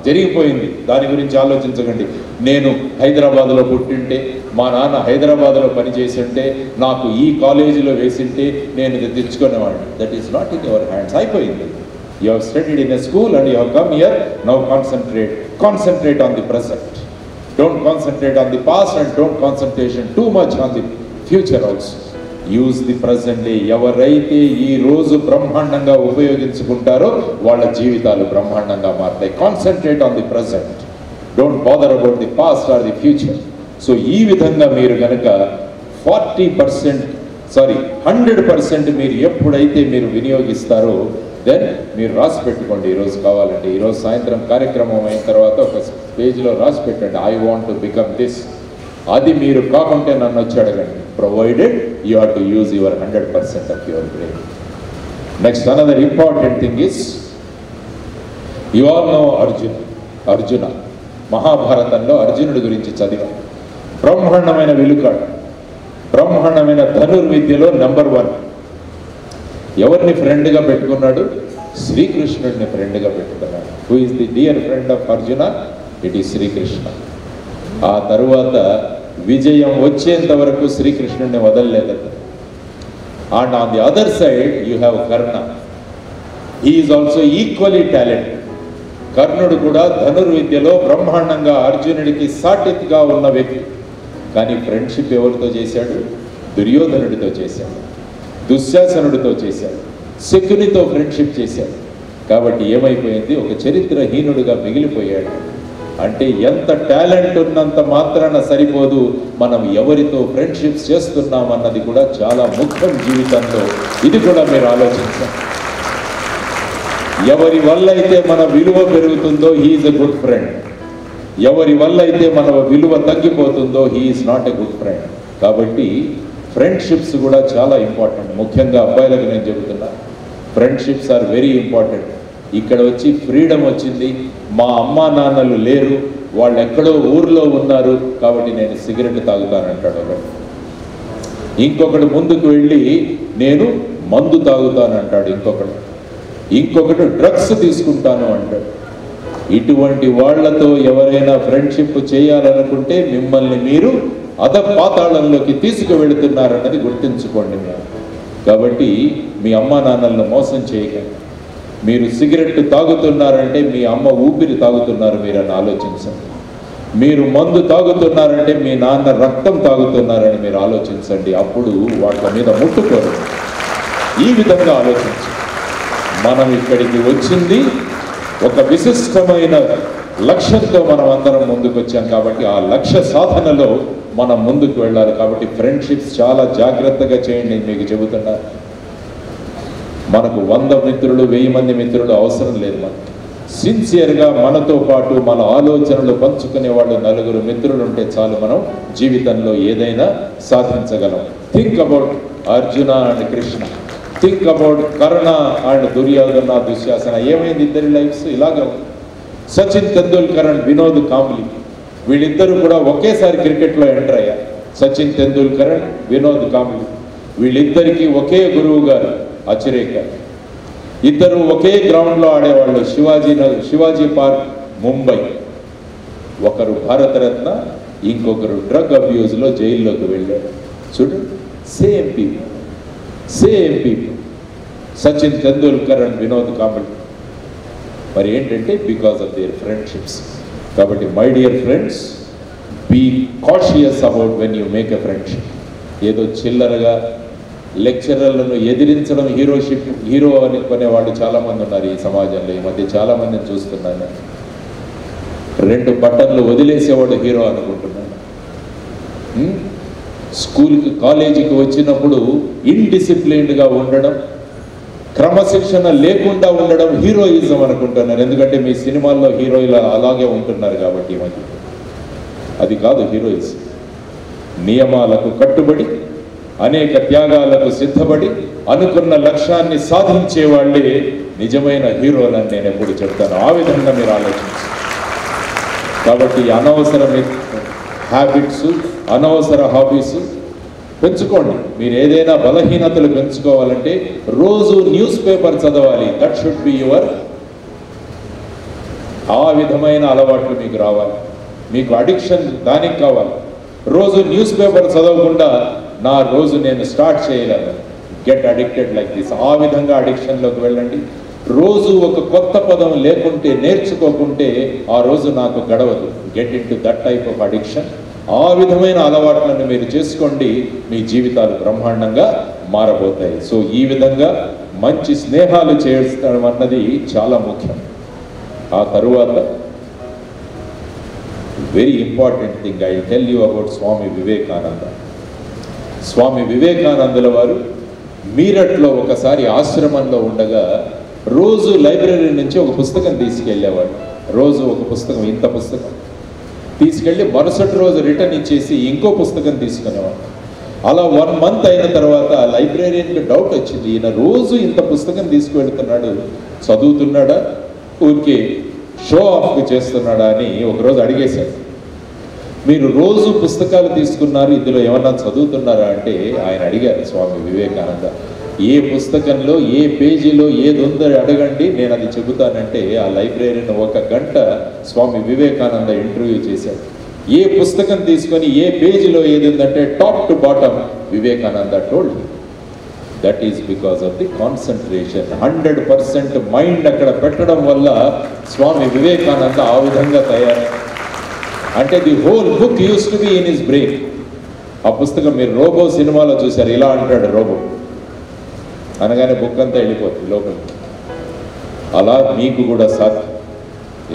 Speaker 1: జరిగిపోయింది, దాని గురించి ఆలోచించకండి. నేను హైదరాబాద్లో పుట్టింటే, మా నాన్న హైదరాబాద్లో పనిచేసి ఉంటే, నాకు ఈ కాలేజీలో వేసింటే నేను ఇది తెచ్చుకునేవాడిని. That is not in your hands. అయిపోయింది. You have studied in a school and you have come here. Now concentrate on the present. Don't concentrate on the past and don't concentration too much on the future also. Use the present day. ఎవరైతే ఈ రోజు బ్రహ్మాండంగా ఉపయోగించుకుంటారో వాళ్ళ జీవితాలు బ్రహ్మాండంగా మారుతాయి. Concentrate on the present. Don't bother about the past or the future. So ఈ విధంగా మీరు కనుక 100% మీరు ఎప్పుడైతే మీరు వినియోగిస్తారో దెన్ మీరు రాసి పెట్టుకోండి. ఈరోజు కావాలంటే ఈరోజు సాయంత్రం కార్యక్రమం అయిన తర్వాత ఒక పేజ్లో రాసి పెట్టండి, I want to become this. అది మీరు కాకుంటే నన్ను వచ్చి అడగండి. Provided you have to use your 100% of your brain. Next another important thing is, you all know Arjuna. మహాభారతంలో అర్జునుడి గురించి చదివాం. బ్రహ్మాండమైన వెలుకాడు, బ్రహ్మాండమైన ధనుర్విద్యలో నెంబర్ 1. ఎవరిని ఫ్రెండ్గా పెట్టుకున్నాడు? శ్రీకృష్ణుడిని ఫ్రెండ్గా పెట్టుకున్నాడు. Who is the dear friend of Arjuna? It is Shri Krishna. ఆ తరువాత విజయం వచ్చేంత వరకు శ్రీకృష్ణుడిని వదలలేదు. And on the other side you have Karna. He is also equally talented. కర్ణుడు కూడా ధనుర్విద్యలో బ్రహ్మాండంగా అర్జునుడికి సాటిగా ఉన్న వ్యక్తి. కానీ ఫ్రెండ్షిప్ ఎవరితో చేశాడు? దుర్యోధనుడితో చేశాడు, దుశ్శాసనుడితో చేశాడు, శకునితో ఫ్రెండ్షిప్ చేశాడు. కాబట్టి ఏమైపోయింది? ఒక చరిత్రహీనుడిగా మిగిలిపోయాడు. అంటే ఎంత టాలెంట్ ఉన్నంత మాత్రాన సరిపోదు, మనం ఎవరితో ఫ్రెండ్షిప్స్ చేస్తున్నాం అన్నది కూడా చాలా ముఖ్యం జీవితంలో. ఇది కూడా మీరు ఆలోచించాలి. ఎవరి వల్ల అయితే మన విలువ పెరుగుతుందో he is a good friend. ఎవరి వల్ల అయితే మన విలువ తగ్గిపోతుందో he is not a good friend. కాబట్టి ఫ్రెండ్షిప్స్ కూడా చాలా ఇంపార్టెంట్. ముఖ్యంగా అబ్బాయిలకు నేను చెబుతున్నా, ఫ్రెండ్షిప్స్ ఆర్ వెరీ ఇంపార్టెంట్. ఇక్కడ వచ్చి ఫ్రీడమ్ వచ్చింది, మా అమ్మా నాన్నలు లేరు, వాళ్ళు ఎక్కడో ఊర్లో ఉన్నారు కాబట్టి నేను సిగరెట్ తాగుతానంటాడు ఒకడు. ఇంకొకటి ముందుకు వెళ్ళి నేను మందు తాగుతానంటాడు ఇంకొకటి డ్రగ్స్ తీసుకుంటాను అంటాడు. ఇటువంటి వాళ్లతో ఎవరైనా ఫ్రెండ్షిప్ చేయాలనుకుంటే మిమ్మల్ని మీరు అధపాతాళంలోకి తీసుకువెళుతున్నారన్నది గుర్తుంచుకోండి మీరు. కాబట్టి మీ అమ్మా నాన్నలను మోసం చేయకండి. మీరు సిగరెట్ తాగుతున్నారంటే మీ అమ్మ ఊపిరి తాగుతున్నారు మీరని ఆలోచించండి. మీరు మందు తాగుతున్నారంటే మీ నాన్న రక్తం తాగుతున్నారని మీరు ఆలోచించండి. అప్పుడు వాళ్ళ మీద ముట్టుకోరు. ఈ విధంగా ఆలోచించండి. మనం ఇక్కడికి వచ్చింది ఒక విశిష్టమైన లక్ష్యంతో మనం అందరం ముందుకు వచ్చాం. కాబట్టి ఆ లక్ష్య సాధనలో మనం ముందుకు వెళ్ళాలి. కాబట్టి ఫ్రెండ్షిప్స్ చాలా జాగ్రత్తగా చేయండి. మీకు చెబుతున్నా, మనకు 100 మిత్రులు 1000 మంది మిత్రులు అవసరం లేదు. మనకు సిన్సియర్గా మనతో పాటు మన ఆలోచనలు పంచుకునే వాళ్ళు 4 మిత్రులు ఉంటే చాలు, మనం జీవితంలో ఏదైనా సాధించగలం. Think about Arjuna and Krishna. Think about Karna and Duryodhana Dushasana. ఏమైంది ఇద్దరి లైఫ్స్? ఇలాగే ఉంది. సచిన్ తెందూల్కర్ అండ్ వినోద్ కాంబ్లీ, వీళ్ళిద్దరూ కూడా ఒకేసారి క్రికెట్లో ఎంటర్ అయ్యారు. సచిన్ తెందూల్కర్ అండ్ వినోద్ కాంబ్లీ, వీళ్ళిద్దరికీ ఒకే గురువు గారు అచిరేకర్. ఇద్దరు ఒకే గ్రౌండ్లో ఆడేవాళ్ళు. శివాజీ పార్క్, ముంబై. ఒకరు భారతరత్న, ఇంకొకరు డ్రగ్ అబ్యూజ్లో జైల్లోకి వెళ్ళాడు. చూడండి, same people. Sachin Tendulkar and Vinod Kambli. మరి ఏంటంటే బికాస్ ఆఫ్ దేర్ ఫ్రెండ్షిప్స్. కాబట్టి my dear friends, be cautious about when you make a friendship. ఏదో చిల్లరగా లెక్చరర్లను ఎదిరించడం హీరో అనుకునే వాళ్ళు చాలామంది ఉన్నారు ఈ సమాజంలో. ఈ మధ్య చాలామందిని చూస్తున్నాను. 2 బటన్లు వదిలేసేవాడు హీరో అనుకుంటున్నాను. స్కూల్కి కాలేజీకి వచ్చినప్పుడు ఇన్డిసిప్లైన్డ్గా ఉండడం, క్రమశిక్షణ లేకుండా ఉండడం హీరోయిజం అనుకుంటున్నారు. ఎందుకంటే మీ సినిమాల్లో హీరోయిలు అలాగే ఉంటున్నారు కాబట్టి ఈ మధ్య. అది కాదు హీరోయిజం. నియమాలకు కట్టుబడి, అనేక త్యాగాలకు సిద్ధపడి, అనుకున్న లక్ష్యాన్ని సాధించే వాళ్ళే నిజమైన హీరోలని నేను ఎప్పుడు చెప్తాను. ఆ విధంగా మీరు ఆలోచించారు. కాబట్టి అనవసర హ్యాబిట్స్, అనవసర హాబీస్ పెంచుకోండి. మీరు ఏదైనా బలహీనతలు పెంచుకోవాలంటే రోజు న్యూస్ పేపర్ చదవాలి. That should be your. ఆ విధమైన అలవాట్లు మీకు రావాలి. మీకు అడిక్షన్ దానికి కావాలి. రోజు న్యూస్ పేపర్ చదవకుండా నా రోజు నేను స్టార్ట్ చేయలేను. Get addicted like this. ఆ విధంగా అడిక్షన్లోకి వెళ్ళండి. రోజు ఒక కొత్త పదం లేకుంటే, నేర్చుకోకుంటే ఆ రోజు నాకు గడవదు. Get into that type of addiction. ఆ విధమైన అలవాట్లను మీరు చేసుకోండి. మీ జీవితాలు బ్రహ్మాండంగా మారబోతాయి. సో ఈ విధంగా మంచి స్నేహాలు చేయడం అన్నది చాలా ముఖ్యం. ఆ తరువాత very important thing I tell you about Swami Vivekananda. Swami వివేకానందుల వారు మీరట్లో ఒకసారి ఆశ్రమంలో ఉండగా రోజు లైబ్రరీ నుంచి ఒక పుస్తకం తీసుకెళ్ళేవాడు. రోజు ఒక పుస్తకం, ఇంత పుస్తకం తీసుకెళ్ళి మరుసటి రోజు రిటర్న్ ఇచ్చేసి ఇంకో పుస్తకం తీసుకునేవాడు. అలా 1 month అయిన తర్వాత లైబ్రేరియన్కి డౌట్ వచ్చింది, ఈయన రోజు ఇంత పుస్తకం తీసుకువెళ్తున్నాడు, చదువుతున్నాడా, ఊరికే షో ఆఫ్ చేస్తున్నాడా అని ఒకరోజు అడిగేశాడు. మీరు రోజు పుస్తకాలు తీసుకున్నారు, ఇందులో ఏమన్నా చదువుతున్నారా అంటే ఆయన అడిగారు స్వామి వివేకానంద, ఏ పుస్తకంలో ఏ పేజీలో ఏది ఉందో అడగండి, నేను అది చెబుతానంటే ఆ లైబ్రరీని 1 గంట స్వామి వివేకానంద ఇంటర్వ్యూ చేశాడు. ఏ పుస్తకం తీసుకొని ఏ పేజీలో ఏది ఉందంటే top to bottom Vivekananda told. That is because of the concentration. 100% mind అక్కడ పెట్టడం వల్ల స్వామి వివేకానంద ఆ విధంగా తయారు. అంటే the whole book use to be in his brain. ఆ పుస్తకం మీరు రోబో సినిమాలో చూశారు, ఇలా అంటాడు రోబో అనగానే బుక్ అంతా వెళ్ళిపోతుంది లోపలికి. అలా మీకు కూడా సాధ్యం.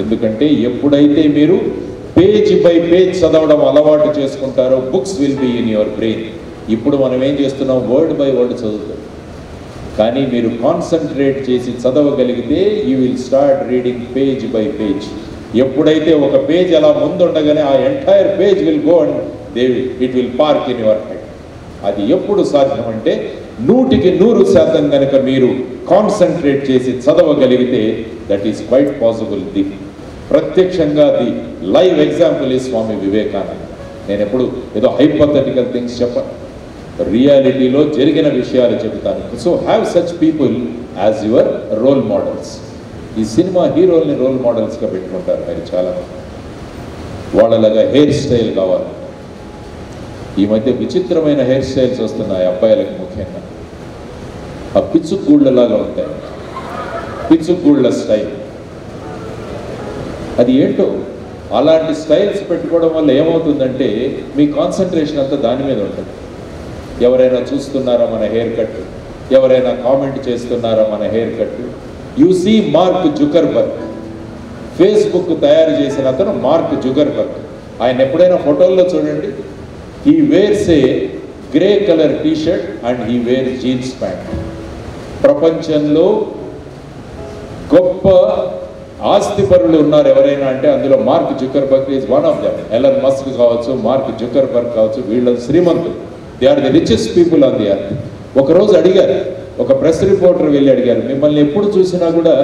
Speaker 1: ఎందుకంటే ఎప్పుడైతే మీరు పేజ్ బై పేజ్ చదవడం అలవాటు చేసుకుంటారో books will be in your brain. ఇప్పుడు మనం ఏం చేస్తున్నాం, వర్డ్ బై వర్డ్ చదువుతాం. కానీ మీరు కాన్సన్ట్రేట్ చేసి చదవగలిగితే you will start reading page by page. ఎప్పుడైతే ఒక పేజ్ అలా ముందుండగానే ఆ entire page will go and it will park in your head. అది ఎప్పుడు సాధ్యం అంటే 100% కనుక మీరు కాన్సన్ట్రేట్ చేసి చదవగలిగితే that is quite possible. The ప్రత్యక్షంగా ది లైవ్ ఎగ్జాంపుల్ ఈ స్వామి వివేకానంద. నేను ఎప్పుడు ఏదో హైపోథెటికల్ థింగ్స్ చెప్పను, రియాలిటీలో జరిగిన విషయాలు చెబుతాను. So have such people as your role models. ఈ సినిమా హీరోల్ని రోల్ మోడల్స్గా పెట్టుకుంటారు మీరు చాలామంది. వాళ్ళలాగా హెయిర్ స్టైల్ కావాలి. ఈ మధ్య విచిత్రమైన హెయిర్ స్టైల్స్ వస్తున్నాయి అబ్బాయిలకు ముఖ్యంగా. ఆ పిచ్చుగూళ్ళలాగా ఉంటాయి, పిచ్చుగూళ్ళ స్టైల్. అది ఏంటో అలాంటి స్టైల్స్ పెట్టుకోవడం వల్ల ఏమవుతుందంటే మీ కాన్సన్ట్రేషన్ అంతా దాని మీద ఉంటుంది. ఎవరైనా చూస్తున్నారా మన హెయిర్ కట్, ఎవరైనా కామెంట్ చేస్తున్నారా మన haircut. You see Mark Zuckerberg, Facebook తయారు చేసిన అతను మార్క్ జుకర్బర్గ్. ఆయన ఎప్పుడైనా ఫోటోల్లో చూడండి, he wears a grey colour T-shirt and he wears jeans pant. ప్రపంచంలో గొప్ప ఆస్తిపరులు ఉన్నారు ఎవరైనా అంటే అందులో Mark Zuckerberg is one of them. Elon Musk కావచ్చు, మార్క్ జుకర్బర్గ్ కావచ్చు, వీళ్ళ శ్రీమంతులు. They are the richest people on the earth. ఒకరోజు అడిగారు, ఒక ప్రెస్ రిపోర్టర్ వెళ్ళి అడిగారు, మిమ్మల్ని ఎప్పుడు చూసినా కూడా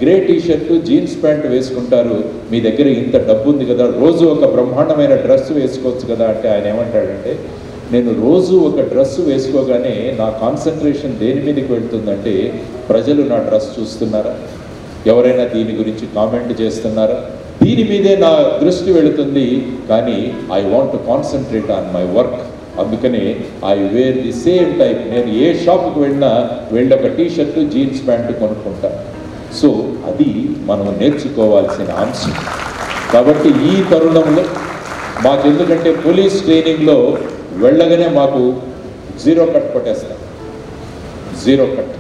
Speaker 1: గ్రే టీషర్టు జీన్స్ ప్యాంట్ వేసుకుంటారు, మీ దగ్గర ఇంత డబ్బు ఉంది కదా, రోజు ఒక బ్రహ్మాండమైన డ్రెస్ వేసుకోవచ్చు కదా అంటే ఆయన ఏమంటాడంటే, నేను రోజు ఒక డ్రెస్ వేసుకోగానే నా కాన్సన్ట్రేషన్ దేని మీదకి వెళ్తుందంటే ప్రజలు నా డ్రెస్ చూస్తున్నారా, ఎవరైనా దీని గురించి కామెంట్ చేస్తున్నారా, దీని మీదే నా దృష్టి వెళుతుంది. కానీ I want to concentrate on my work. అందుకనే I wear the same type. నేను ఏ షాప్కి వెళ్ళి ఒక టీషర్టు జీన్స్ ప్యాంటు కొనుక్కుంటాను. సో అది మనం నేర్చుకోవాల్సిన అంశం. కాబట్టి ఈ తరుణంలో మాకెందుకంటే పోలీస్ ట్రైనింగ్లో వెళ్ళగానే మాకు 0 కట్ కొట్టేస్తాం. 0 కట్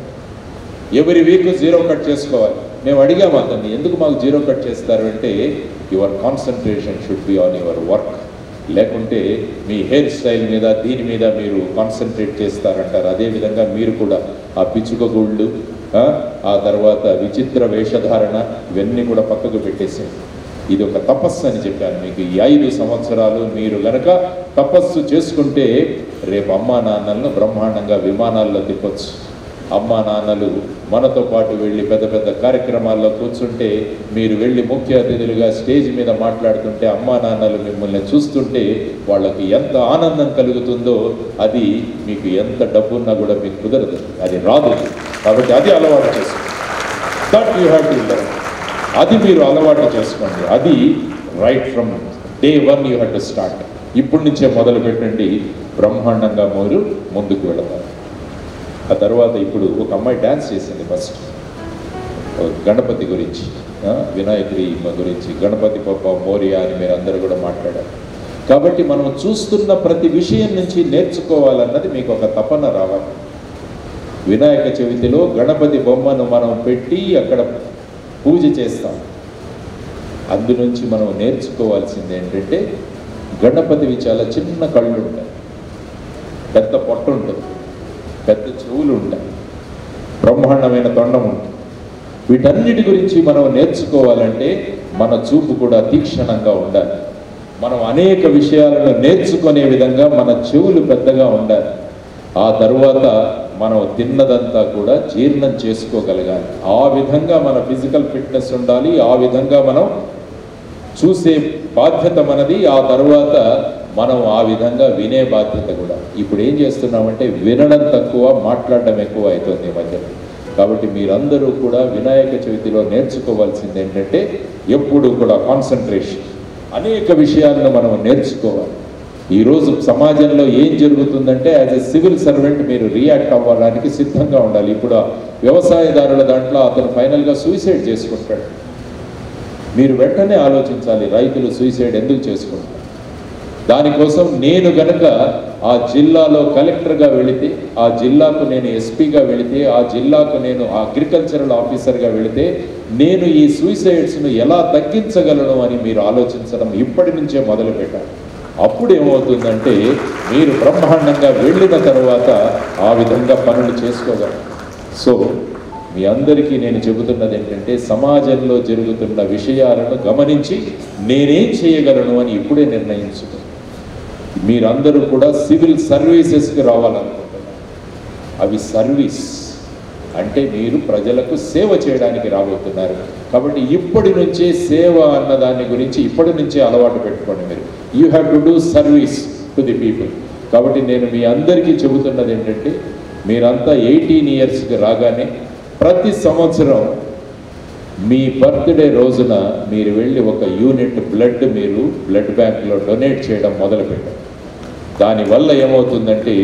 Speaker 1: ఎవ్రీ వీక్ 0 కట్ చేసుకోవాలి. మేము అడిగాము అతన్ని, ఎందుకు మాకు 0 కట్ చేస్తారు అంటే, your concentration should be on your work, లేకుంటే మీ హెయిర్ స్టైల్ మీద దీని మీద మీరు కాన్సన్ట్రేట్ చేస్తారంటారు. అదేవిధంగా మీరు కూడా ఆ పిచ్చుకగుళ్ళు, ఆ తర్వాత విచిత్ర వేషధారణ ఇవన్నీ కూడా పక్కకు పెట్టేసారు. ఇది ఒక తపస్సు అని చెప్పాను మీకు. ఈ 5 సంవత్సరాలు మీరు గనక తపస్సు చేసుకుంటే రేపు అమ్మా నాన్నలను బ్రహ్మాండంగా విమానాల్లో తిప్పొచ్చు. అమ్మా నాన్నలు మనతో పాటు వెళ్ళి పెద్ద పెద్ద కార్యక్రమాల్లో కూర్చుంటే, మీరు వెళ్ళి ముఖ్య అతిథులుగా స్టేజ్ మీద మాట్లాడుతుంటే అమ్మా నాన్నలు మిమ్మల్ని చూస్తుంటే వాళ్ళకి ఎంత ఆనందం కలుగుతుందో, అది మీకు ఎంత డబ్బున్నా కూడా మీకు కుదరదు, అది రాదు. కాబట్టి అది అలవాటు చేసుకోండి. That you have to learn. అది మీరు అలవాటు చేసుకోండి. అది right from day 1 you have to start. ఇప్పటి నుంచే మొదలు పెట్టండి, బ్రహ్మాండంగా మీరు ముందుకు వెళతారు. ఆ తర్వాత ఇప్పుడు ఒక అమ్మాయి డ్యాన్స్ చేసింది ఫస్ట్ గణపతి గురించి, వినాయకుడి గురించి, గణపతి పప్ప మోరియా అని మీరు అందరూ కూడా మాట్లాడారు. కాబట్టి మనం చూస్తున్న ప్రతి విషయం నుంచి నేర్చుకోవాలన్నది మీకు ఒక తపన రావాలి. వినాయక చవితిలో గణపతి బొమ్మను మనం పెట్టి అక్కడ పూజ చేస్తాం. అందు నుంచి మనం నేర్చుకోవాల్సింది ఏంటంటే, గణపతివి చాలా చిన్న కళ్ళు ఉంటాయి, పెద్ద పొట్ట ఉంటుంది, పెద్ద చెవులు ఉంటాయి, బ్రహ్మాండమైన తొండం ఉంటుంది. వీటన్నిటి గురించి మనం నేర్చుకోవాలంటే మన చూపు కూడా తీక్షణంగా ఉండాలి. మనం అనేక విషయాలను నేర్చుకునే విధంగా మన చెవులు పెద్దగా ఉండాలి. ఆ తరువాత మనం తిన్నదంతా కూడా జీర్ణం చేసుకోగలగాలి. ఆ విధంగా మన ఫిజికల్ ఫిట్నెస్ ఉండాలి. ఆ విధంగా మనం చూసే బాధ్యత మనది. ఆ తరువాత మనం ఆ విధంగా వినే బాధ్యత కూడా. ఇప్పుడు ఏం చేస్తున్నామంటే వినడం తక్కువ, మాట్లాడడం ఎక్కువ అవుతుంది ఈ మధ్యలో. కాబట్టి మీరందరూ కూడా వినాయక చవితిలో నేర్చుకోవాల్సింది ఏంటంటే, ఎప్పుడు కూడా కాన్సన్ట్రేషన్. అనేక విషయాలను మనం నేర్చుకోవాలి. ఈరోజు సమాజంలో ఏం జరుగుతుందంటే, యాజ్ ఎ సివిల్ సర్వెంట్ మీరు రియాక్ట్ అవ్వడానికి సిద్ధంగా ఉండాలి. ఇప్పుడు వ్యవసాయదారుల దాంట్లో అతను ఫైనల్గా సూసైడ్ చేసుకుంటాడు. మీరు వెంటనే ఆలోచించాలి, రైతులు సూసైడ్ ఎందుకు చేసుకుంటారు. దానికోసం నేను గనక ఆ జిల్లాలో కలెక్టర్గా వెళితే, ఆ జిల్లాకు నేను ఎస్పీగా వెళితే, ఆ జిల్లాకు నేను అగ్రికల్చరల్ ఆఫీసర్గా వెళితే, నేను ఈ సూసైడ్స్ను ఎలా తగ్గించగలను అని మీరు ఆలోచించడం ఇప్పటి నుంచే మొదలు పెట్టాలి. అప్పుడు ఏమవుతుందంటే, మీరు బ్రహ్మాండంగా వెళ్ళిన తర్వాత ఆ విధంగా పనులు చేసుకోగలరు. సో మీ అందరికీ నేను చెబుతున్నది ఏంటంటే, సమాజంలో జరుగుతున్న విషయాలను గమనించి నేనేం చేయగలను అని ఇప్పుడే నిర్ణయించుకో. మీరందరూ కూడా సివిల్ సర్వీసెస్కి రావాలనుకుంటున్నారు. అవి సర్వీస్ అంటే మీరు ప్రజలకు సేవ చేయడానికి రాబోతున్నారు. కాబట్టి ఇప్పటి నుంచే సేవ అన్న దాని గురించి ఇప్పటి నుంచే అలవాటు పెట్టుకోండి. మీరు you have to do service to the people. కాబట్టి నేను మీ అందరికీ చెబుతున్నది ఏంటంటే, మీరంతా 18 ఇయర్స్కి రాగానే ప్రతి సంవత్సరం మీ బర్త్డే రోజున మీరు వెళ్ళి ఒక యూనిట్ బ్లడ్ మీరు బ్లడ్ బ్యాంక్లో డొనేట్ చేయడం మొదలుపెట్టారు. దానివల్ల ఏమవుతుందంటే,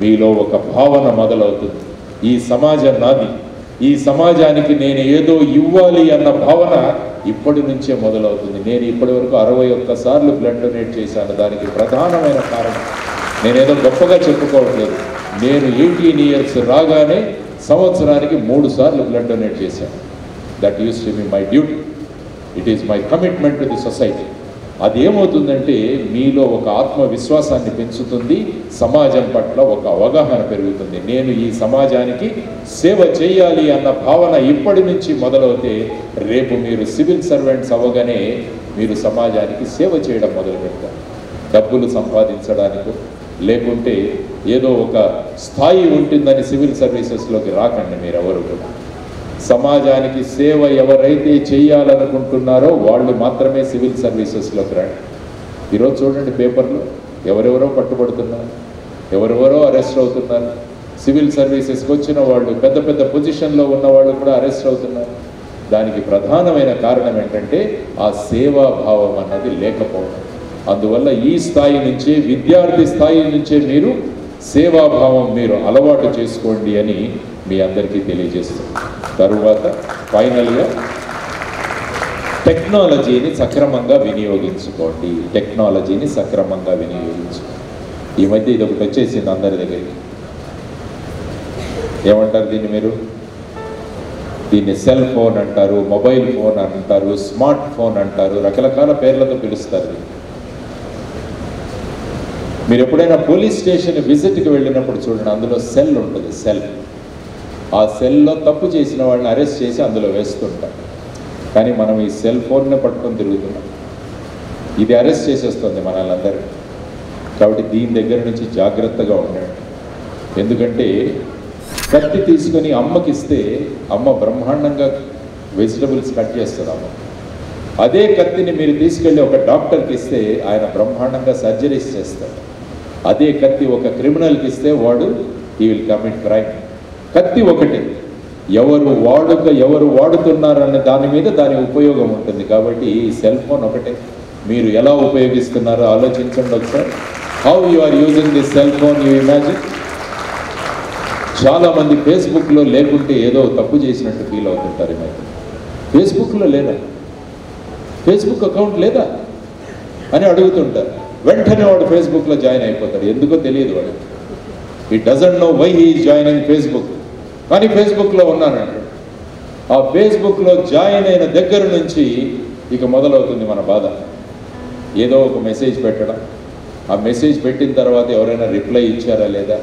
Speaker 1: మీలో ఒక భావన మొదలవుతుంది, ఈ సమాజం నాది, ఈ సమాజానికి నేను ఏదో ఇవ్వాలి అన్న భావన ఇప్పటి నుంచే మొదలవుతుంది. నేను ఇప్పటి వరకు 61 సార్లు బ్లడ్ డొనేట్ చేశాను. దానికి ప్రధానమైన కారణం, నేనేదో గొప్పగా చెప్పుకోవట్లేదు, నేను 18 ఇయర్స్ రాగానే సంవత్సరానికి 3 సార్లు బ్లడ్ డొనేట్ చేశాను. That use to be my duty. It is my commitment to the society. అది ఏమవుతుందంటే, మీలో ఒక ఆత్మవిశ్వాసాన్ని పెంచుతుంది, సమాజం పట్ల ఒక అవగాహన పెరుగుతుంది. నేను ఈ సమాజానికి సేవ చేయాలి అన్న భావన ఇప్పటి నుంచి మొదలవుతే, రేపు మీరు సివిల్ సర్వెంట్స్ అవ్వగానే మీరు సమాజానికి సేవ చేయడం మొదలు పెడతారు. డబ్బులు సంపాదించడానికి, లేకుంటే ఏదో ఒక స్థాయి ఉంటుందని సివిల్ సర్వీసెస్లోకి రాకండి. మీరెవరు కూడా సమాజానికి సేవ ఎవరైతే చేయాలనుకుంటున్నారో వాళ్ళు మాత్రమే సివిల్ సర్వీసెస్లోకి రండి. ఈరోజు చూడండి పేపర్లో ఎవరెవరో పట్టుబడుతున్నారు. ఎవరెవరో అరెస్ట్ అవుతున్నారు. సివిల్ సర్వీసెస్కి వచ్చిన వాళ్ళు, పెద్ద పెద్ద పొజిషన్లో ఉన్న వాళ్ళు కూడా అరెస్ట్ అవుతున్నారు. దానికి ప్రధానమైన కారణం ఏంటంటే ఆ సేవాభావం అన్నది లేకపోవడం. అందువల్ల ఈ స్థాయి నుంచే, విద్యార్థి స్థాయి నుంచే మీరు సేవాభావం మీరు అలవాటు చేసుకోండి అని మీ అందరికీ తెలియజేస్తాం. తరువాత ఫైనల్గా టెక్నాలజీని సక్రమంగా వినియోగించుకోండి. టెక్నాలజీని సక్రమంగా వినియోగించుకోండి. ఈ మధ్య ఇది ఒకటి వచ్చేసింది అందరి దగ్గరికి. ఏమంటారు దీన్ని మీరు? దీన్ని సెల్ ఫోన్ అంటారు, మొబైల్ ఫోన్ అంటారు, స్మార్ట్ ఫోన్ అంటారు, రకరకాల పేర్లతో పిలుస్తారు. మీరు ఎప్పుడైనా పోలీస్ స్టేషన్ విజిట్కి వెళ్ళినప్పుడు చూడండి, అందులో సెల్ ఉంటుంది. సెల్, ఆ సెల్లో తప్పు చేసిన వాళ్ళని అరెస్ట్ చేసి అందులో వేస్తుంటారు. కానీ మనం ఈ సెల్ ఫోన్నే పట్టుకొని తిరుగుతున్నాం. ఇది అరెస్ట్ చేసేస్తుంది మనల్ని అందరినీ. కాబట్టి దీని దగ్గర నుంచి జాగ్రత్తగా ఉండండి. ఎందుకంటే కత్తి తీసుకొని అమ్మకి ఇస్తే అమ్మ బ్రహ్మాండంగా వెజిటబుల్స్ కట్ చేస్తుంది అమ్మ. అదే కత్తిని మీరు తీసుకెళ్ళి ఒక డాక్టర్కి ఇస్తే ఆయన బ్రహ్మాండంగా సర్జరీస్ చేస్తాడు. అదే కత్తి ఒక క్రిమినల్కి ఇస్తే వాడు హీ విల్ కమిట్ క్రైమ్. కత్తి ఒకటే, ఎవరు వాడుతున్నారన్న దాని మీద దాని ఉపయోగం ఉంటుంది. కాబట్టి ఈ సెల్ ఫోన్ ఒకటే, మీరు ఎలా ఉపయోగిస్తున్నారో ఆలోచించండి ఒకసారి. How you are using this cell phone, you imagine. చాలామంది ఫేస్బుక్లో లేకుంటే ఏదో తప్పు చేసినట్టు ఫీల్ అవుతుంటారు. ఏమైతే ఫేస్బుక్లో లేదా, ఫేస్బుక్ అకౌంట్ లేదా అని అడుగుతుంటారు. వెంటనే వాడు ఫేస్బుక్లో జాయిన్ అయిపోతాడు. ఎందుకో తెలియదు వాడు. He doesn't know why he is joining Facebook. కానీ ఫేస్బుక్లో ఉన్నానండి. ఆ ఫేస్బుక్లో జాయిన్ అయిన దగ్గర నుంచి ఇక మొదలవుతుంది మన బాధ. ఏదో ఒక మెసేజ్ పెట్టడం, ఆ మెసేజ్ పెట్టిన తర్వాత ఎవరైనా రిప్లై ఇచ్చారా లేదా,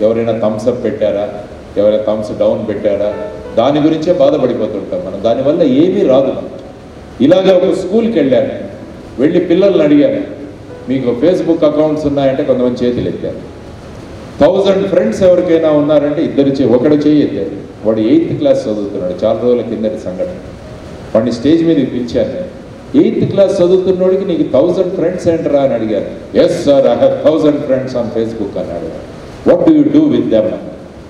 Speaker 1: ఎవరైనా థమ్స్ అప్ పెట్టారా, ఎవరైనా థమ్స్ డౌన్ పెట్టారా, దాని గురించే బాధపడిపోతుంటాం మనం. దానివల్ల ఏమీ రాదు. ఇలాగే ఒక స్కూల్కి వెళ్ళాను, వెళ్ళి పిల్లల్ని అడిగాను, మీకు ఫేస్బుక్ అకౌంట్స్ ఉన్నాయంటే కొంతమంది చేతులు ఎత్తారు. 1000 ఫ్రెండ్స్ ఎవరికైనా ఉన్నారంటే ఒకడు చేయి ఎత్తారు. వాడు 8th క్లాస్ చదువుతున్నాడు. చాలా రోజుల కిందటి సంఘటన. వాడిని స్టేజ్ మీదకి పిలిచాను. 8th క్లాస్ చదువుతున్నోడికి నీకు 1000 ఫ్రెండ్స్ ఏంటరా అని అడిగారు. Yes sir, I have 1000 friends on Facebook అన్నాడు. What do you do with them?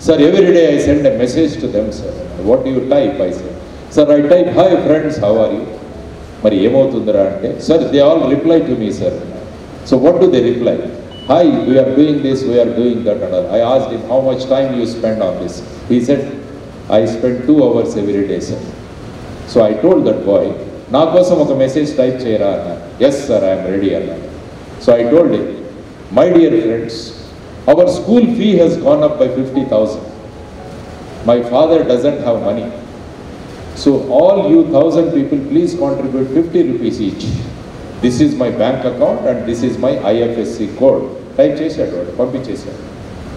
Speaker 1: Sir, every day I send a message to them sir. What do you type? I said, sir, I type hi friends, how are you. మరి ఏమవుతుందిరా అంటే, sir, they all reply to me sir. So what do they reply? Hi, we are doing this, we are doing that and all. I asked him, how much time you spend on this? He said, I spend 2 hours every day, sir. So I told that boy, నా కోసం ఒక మెసేజ్ టైప్ చేయరా అన్నాను. ఎస్ సార్, ఐఎమ్ రెడీ అన్నాను. So I told him, my dear friends, our school fee has gone up by 50,000. My father doesn't have money. So all you 1000 people please contribute 50 rupees each. This is my bank account and this is my IFSC code. Type చేశాడు వాడు, పంపించేశాడు.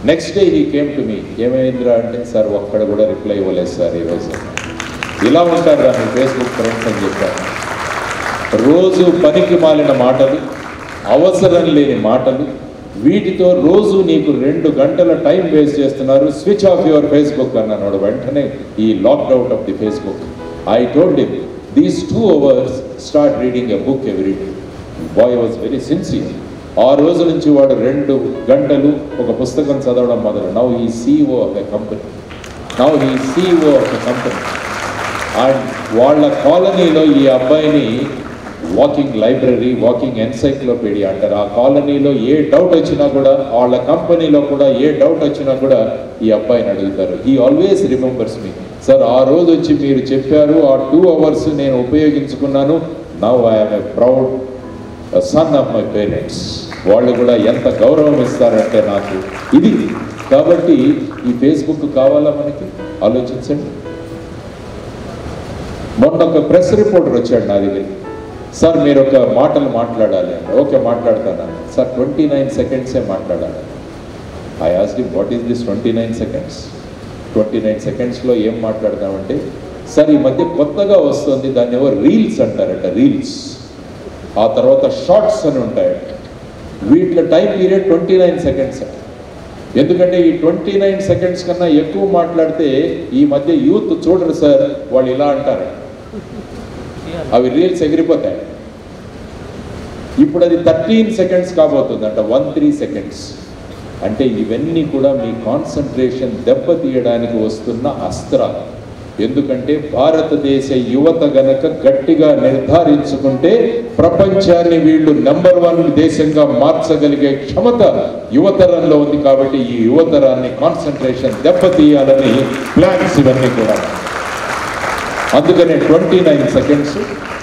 Speaker 1: Next day he came to me, ఏమైందిరా అంటే, సార్ ఒక్కడ కూడా రిప్లై ఇవ్వలేదు సార్ ఈరోజు. ఇలా ఉంటారా మీ ఫేస్బుక్ ఫ్రెండ్స్ అని చెప్పారు. రోజు పనికి మాలిన మాటలు, అవసరం లేని మాటలు, వీటితో రోజు నీకు 2 గంటల టైం వేస్ట్ చేస్తున్నారు. స్విచ్ ఆఫ్ యువర్ ఫేస్బుక్ అన్నాడు. వెంటనే ఈ locked out of the Facebook. I told him, these 2 hours start reading a book every day. Bye was very sincere. ఆ రోజు నుంచి వాడు 2 గంటలు ఒక పుస్తకం చదవడం మొదలు. నౌ ఈ CEO of a company. And వాళ్ళ కాలనీలో ఈ అబ్బాయిని వాకింగ్ లైబ్రరీ, వాకింగ్ ఎన్సైక్లోపీడియా అంటారు. ఆ కాలనీలో ఏ డౌట్ వచ్చినా కూడా, వాళ్ళ కంపెనీలో కూడా ఏ డౌట్ వచ్చినా కూడా ఈ అబ్బాయిని అడుగుతారు. He always remembers me. Sir, ఆ రోజు వచ్చి మీరు చెప్పారు, ఆ 2 hours నేను ఉపయోగించుకున్నాను. Now I'm a proud son of my parents. వాళ్ళు కూడా ఎంత గౌరవం ఇస్తారంటే నాకు ఇది. కాబట్టి ఈ ఫేస్బుక్ కావాలా మనకి? ఆలోచించండి. మొన్న ఒక ప్రెస్ రిపోర్టర్ వచ్చాడు నా దగ్గరికి. సార్, మీరు ఒక మాటలు మాట్లాడాలి అంటే, ఓకే మాట్లాడతాను సార్. 29 సెకండ్సే మాట్లాడాలి. I asked him, what is this 29 seconds? 29 సెకండ్స్లో ఏం మాట్లాడదామంటే, సార్ ఈ మధ్య కొత్తగా వస్తుంది, దాన్ని ఏవో రీల్స్ అంటారట, రీల్స్. ఆ తర్వాత షార్ట్స్ అని ఉంటాయట. వీటిలో టైం పీరియడ్ 29 సెకండ్స్. ఎందుకంటే ఈ 29 సెకండ్స్ కన్నా ఎక్కువ మాట్లాడితే ఈ మధ్య యూత్ చూడరు సార్, వాళ్ళు ఇలా అంటారు, అవి రీల్స్ ఎగిరిపోతాయి. ఇప్పుడు అది 13 సెకండ్స్ కాబోతుందంట. 13 సెకండ్స్. అంటే ఇవన్నీ కూడా మీ కాన్సన్ట్రేషన్ దెబ్బతీయడానికి వస్తున్న అస్త్రాలు. ఎందుకంటే భారతదేశ యువత గనక గట్టిగా నిర్ధారించుకుంటే ప్రపంచాన్ని వీళ్ళు నెంబర్ 1 దేశంగా మార్చగలిగే క్షమత యువతరంలో ఉంది. కాబట్టి ఈ యువతరాన్ని కాన్సన్ట్రేషన్ దెబ్బతీయాలని ప్లాన్స్ ఇవన్నీ కూడా. అందుకనే 29 seconds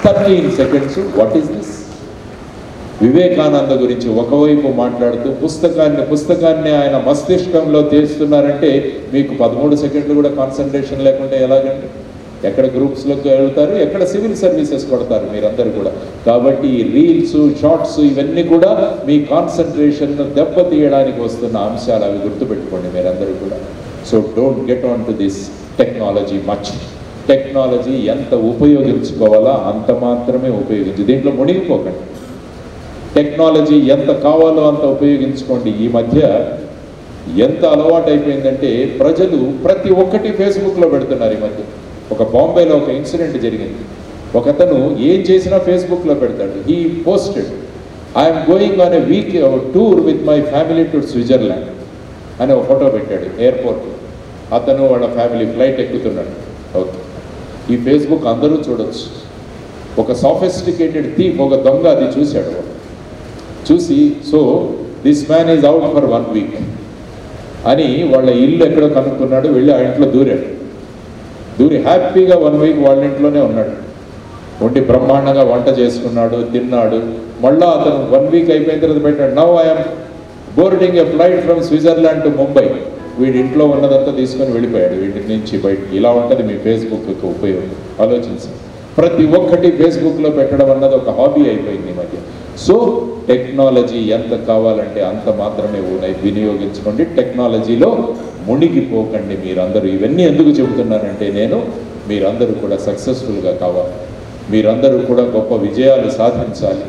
Speaker 1: 13 seconds. What is this? Vivekananda గురించి ఒకవైపు మాట్లాడుతూ పుస్తకాన్ని ఆయన మస్తిష్కంలో తీస్తున్నారంటే మీకు 13 సెకండ్లు కూడా కాన్సన్ట్రేషన్ లేకుండా ఎలాగండి? ఎక్కడ గ్రూప్స్లోకి వెళ్తారు, ఎక్కడ సివిల్ సర్వీసెస్ కొడతారు మీరందరూ కూడా. కాబట్టి ఈ రీల్స్, షార్ట్స్ ఇవన్నీ కూడా మీ కాన్సన్ట్రేషన్ను దెబ్బతీయడానికి వస్తున్న అంశాలు. అవి గుర్తుపెట్టుకోండి మీరందరూ కూడా. So don't get on to this technology much. Technology ఎంత ఉపయోగించుకోవాలా అంత మాత్రమే ఉపయోగించు. దీంట్లో మునిగిపోకండి. టెక్నాలజీ ఎంత కావాలో అంత ఉపయోగించుకోండి. ఈ మధ్య ఎంత అలవాటు అయిపోయిందంటే ప్రజలు ప్రతి ఒక్కటి ఫేస్బుక్లో పెడుతున్నారు. ఈ మధ్య ఒక బాంబేలో ఒక ఇన్సిడెంట్ జరిగింది. ఒకతను ఏం చేసినా ఫేస్బుక్లో పెడతాడు. He posted, I'm going on a week tour with my family to Switzerland అని ఒక ఫోటో పెట్టాడు ఎయిర్పోర్ట్లో. అతను వాళ్ళ ఫ్యామిలీ ఫ్లైట్ ఎక్కుతున్నాడు. ఓకే, ఈ ఫేస్బుక్ అందరూ చూడొచ్చు. ఒక సాఫిస్టికేటెడ్ థీఫ్, ఒక దొంగ అది చూశాడు. చూసి so this man is out for 1 week అని వాళ్ళ ఇల్లు ఎక్కడో కనుక్కున్నాడు. వెళ్ళి ఆ ఇంట్లో దూరాడు. దూరి హ్యాపీగా 1 వీక్ వాళ్ళ ఇంట్లోనే ఉన్నాడు. వండి బ్రహ్మాండంగా వంట చేసుకున్నాడు, తిన్నాడు. మళ్ళా అతను 1 వీక్ అయిపోయిన తర్వాత పెట్టాడు, now I'm boarding a flight from Switzerland to Mumbai. వీడి ఇంట్లో ఉన్నదంతా తీసుకొని వెళ్ళిపోయాడు వీటి నుంచి బయటికి. ఇలా ఉంటుంది మీ ఫేస్బుక్ యొక్క ఉపయోగం. ఆలోచించి ప్రతి ఒక్కటి ఫేస్బుక్లో పెట్టడం అన్నది ఒక హాబీ అయిపోయింది ఈ మధ్య. సో టెక్నాలజీ ఎంత కావాలంటే అంత మాత్రమే వినియోగించుకోండి. టెక్నాలజీలో మునిగిపోకండి మీరందరూ. ఇవన్నీ ఎందుకు చెబుతున్నానంటే నేను మీరందరూ కూడా సక్సెస్ఫుల్గా కావాలి, మీరందరూ కూడా గొప్ప విజయాలు సాధించాలి.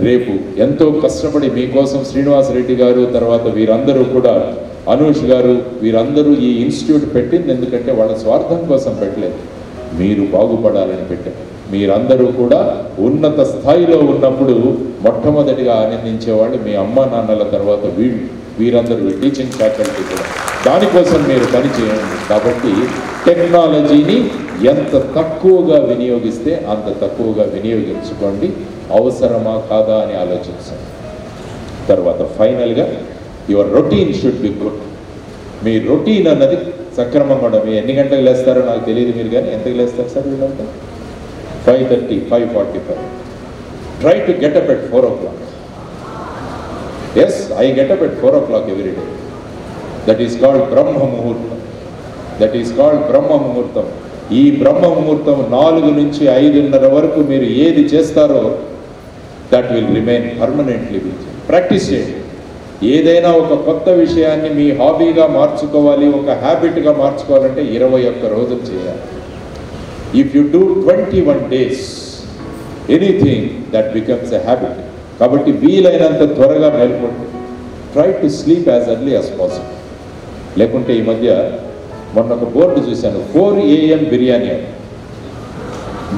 Speaker 1: రేపు ఎంతో కష్టపడి మీకోసం శ్రీనివాసరెడ్డి గారు, తర్వాత వీరందరూ కూడా అనూష్ గారు, వీరందరూ ఈ ఇన్స్టిట్యూట్ పెట్టింది ఎందుకంటే వాళ్ళ స్వార్థం కోసం పెట్టలేదు, మీరు బాగుపడాలని పెట్టారు. మీరందరూ కూడా ఉన్నత స్థాయిలో ఉన్నప్పుడు మొట్టమొదటిగా ఆనందించేవాళ్ళు మీ అమ్మా నాన్నల తర్వాత వీరందరూ టీచింగ్ ఫ్యాకల్టీ కూడా. దానికోసం మీరు పని చేయండి. కాబట్టి టెక్నాలజీని ఎంత తక్కువగా వినియోగిస్తే అంత తక్కువగా వినియోగించుకోండి. అవసరమా కాదా అని ఆలోచించండి. తర్వాత ఫైనల్గా your routine should be good. Me routine అన్నది సక్రమంగా ఉండదు. మీరు ఎన్ని గంటలకు లేస్తారో నాకు తెలియదు, మీరు కానీ ఎంతకు లేస్తారు సార్ వీళ్ళంతా? 5:30, 5:45. Try to get up at 4 o'clock. Yes, I get up at 4 o'clock every day. That is called Brahma Muhurtam. That is called Brahma Muhurtam. ఈ బ్రహ్మ ముహూర్తం 4 నుంచి 5:30 వరకు మీరు ఏది చేస్తారో that will remain permanently with you. Practice చేయండి. ఏదైనా ఒక కొత్త విషయాన్ని మీ హాబీగా మార్చుకోవాలి, ఒక హ్యాబిట్గా మార్చుకోవాలంటే 21 రోజులు చేయాలి. If you do 21 days anything that becomes a habit. కాబట్టి వీలైనంత త్వరగా మేల్కోండి. Try to sleep as early as possible. లేకుంటే ఈ మధ్య మొన్న ఒక బోర్డు చూశాను, 4 AM బిర్యానీ అని,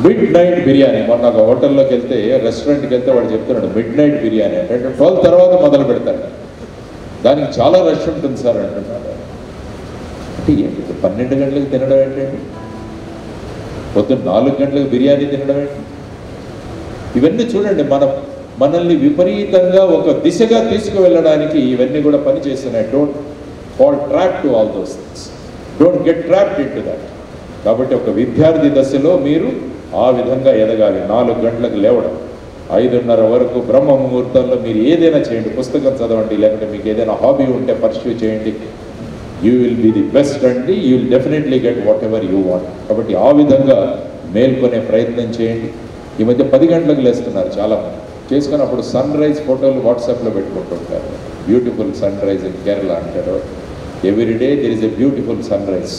Speaker 1: మిడ్ నైట్ బిర్యానీ. మొన్న ఒక హోటల్లోకి వెళ్తే, రెస్టారెంట్కి వెళ్తే వాడు చెప్తున్నాడు మిడ్ నైట్ బిర్యానీ అంటే 12 తర్వాత మొదలు పెడతాడు. దానికి చాలా రష్ ఉంటుంది సార్ అంటున్నాడు. అంటే ఏంటి 12 గంటలకు తినడం ఏంటండి? పొద్దున్న 4 గంటలకు బిర్యానీ తినడం ఏంటి? ఇవన్నీ చూడండి, మనల్ని విపరీతంగా ఒక దిశగా తీసుకువెళ్ళడానికి ఇవన్నీ కూడా పనిచేస్తున్నాయి. Don't fall trap to all those things. Don't get trapped in to that. కాబట్టి ఒక విద్యార్థి దశలో మీరు ఆ విధంగా ఎదగాలి. 4 గంటలకు లేవడం, 5:30 వరకు బ్రహ్మ ముహూర్తంలో మీరు ఏదైనా చేయండి. పుస్తకం చదవండి, లేకపోతే మీకు ఏదైనా హాబీ ఉంటే పర్స్యూ చేయండి. You will be the best అండి. You will definitely get whatever you want. కాబట్టి ఆ విధంగా మేల్కొనే ప్రయత్నం చేయండి. ఈ మధ్య 10 గంటలకు లేస్తున్నారు చాలామంది. చేసుకున్నప్పుడు సన్ రైజ్ ఫోటోలు వాట్సాప్లో పెట్టుకుంటుంటారు. Beautiful sunrise in Kerala అంటారు. Every day there is a beautiful sunrise.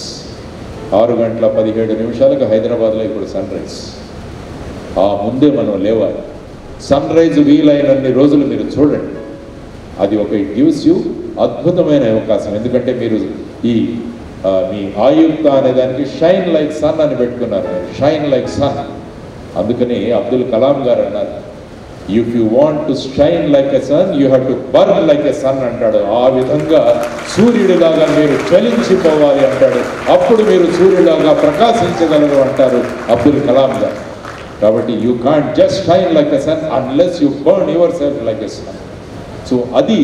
Speaker 1: 6:17 హైదరాబాద్లో ఇప్పుడు సన్ రైజ్. ఆ ముందే మనం లేవాలి. సన్ రైజ్ వీలైనన్ని రోజులు మీరు చూడండి. అది ఒక ఇట్ గివ్స్ యూ అద్భుతమైన అవకాశం. ఎందుకంటే మీరు ఈ మీ ఆయుక్త అనే దానికి షైన్ లైక్ సన్ అని పెట్టుకున్నారు. Shine like sun. అందుకని అబ్దుల్ కలాం గారు అన్నారు, if you want to shine like a sun you have to burn like a sun అంటాడు. ఆ విధంగా సూర్యుడిలాగా మీరు జ్వలించిపోవాలి అంటాడు. అప్పుడు మీరు సూర్యుడిలాగా ప్రకాశించగలరు అంటారు అబ్దుల్ కలాం గారు. కాబట్టి you can't just shine like a sun unless you burn yourself like a sun. So అది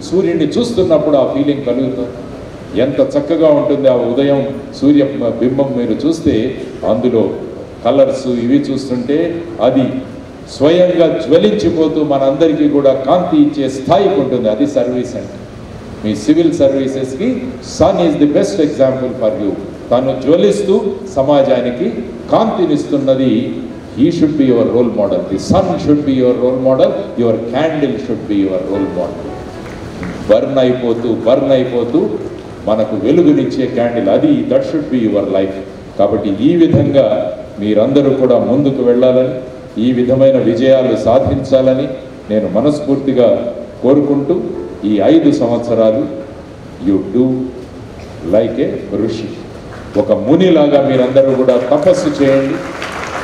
Speaker 1: సూర్యుడిని చూస్తున్నప్పుడు ఆ ఫీలింగ్ కలుగుతుంది. ఎంత చక్కగా ఉంటుంది ఆ ఉదయం సూర్య బింబం మీరు చూస్తే, అందులో కలర్స్ ఇవి చూస్తుంటే అది స్వయంగా జ్వలించిపోతూ మనందరికీ కూడా కాంతి ఇచ్చే స్థాయికి ఉంటుంది. అది సర్వీస్ అంటే. మీ సివిల్ సర్వీసెస్కి sun is the best example for you. తను జ్వలిస్తూ సమాజానికి కాంతినిస్తున్నది. He should be your role model. The sun should be your role model. Your candle should be your role model. Burn అయిపోతూ మనకు వెలుగునిచ్చే క్యాండిల్, అది that should be your life. కాబట్టి ఈ విధంగా మీరందరూ కూడా ముందుకు వెళ్ళాలని, ఈ విధమైన విజయాలు సాధించాలని నేను మనస్ఫూర్తిగా కోరుకుంటూ, ఈ 5 సంవత్సరాలు యు డూ లైక్ ఏ ఋషి, ఒక మునిలాగా మీరందరూ కూడా తపస్సు చేయండి.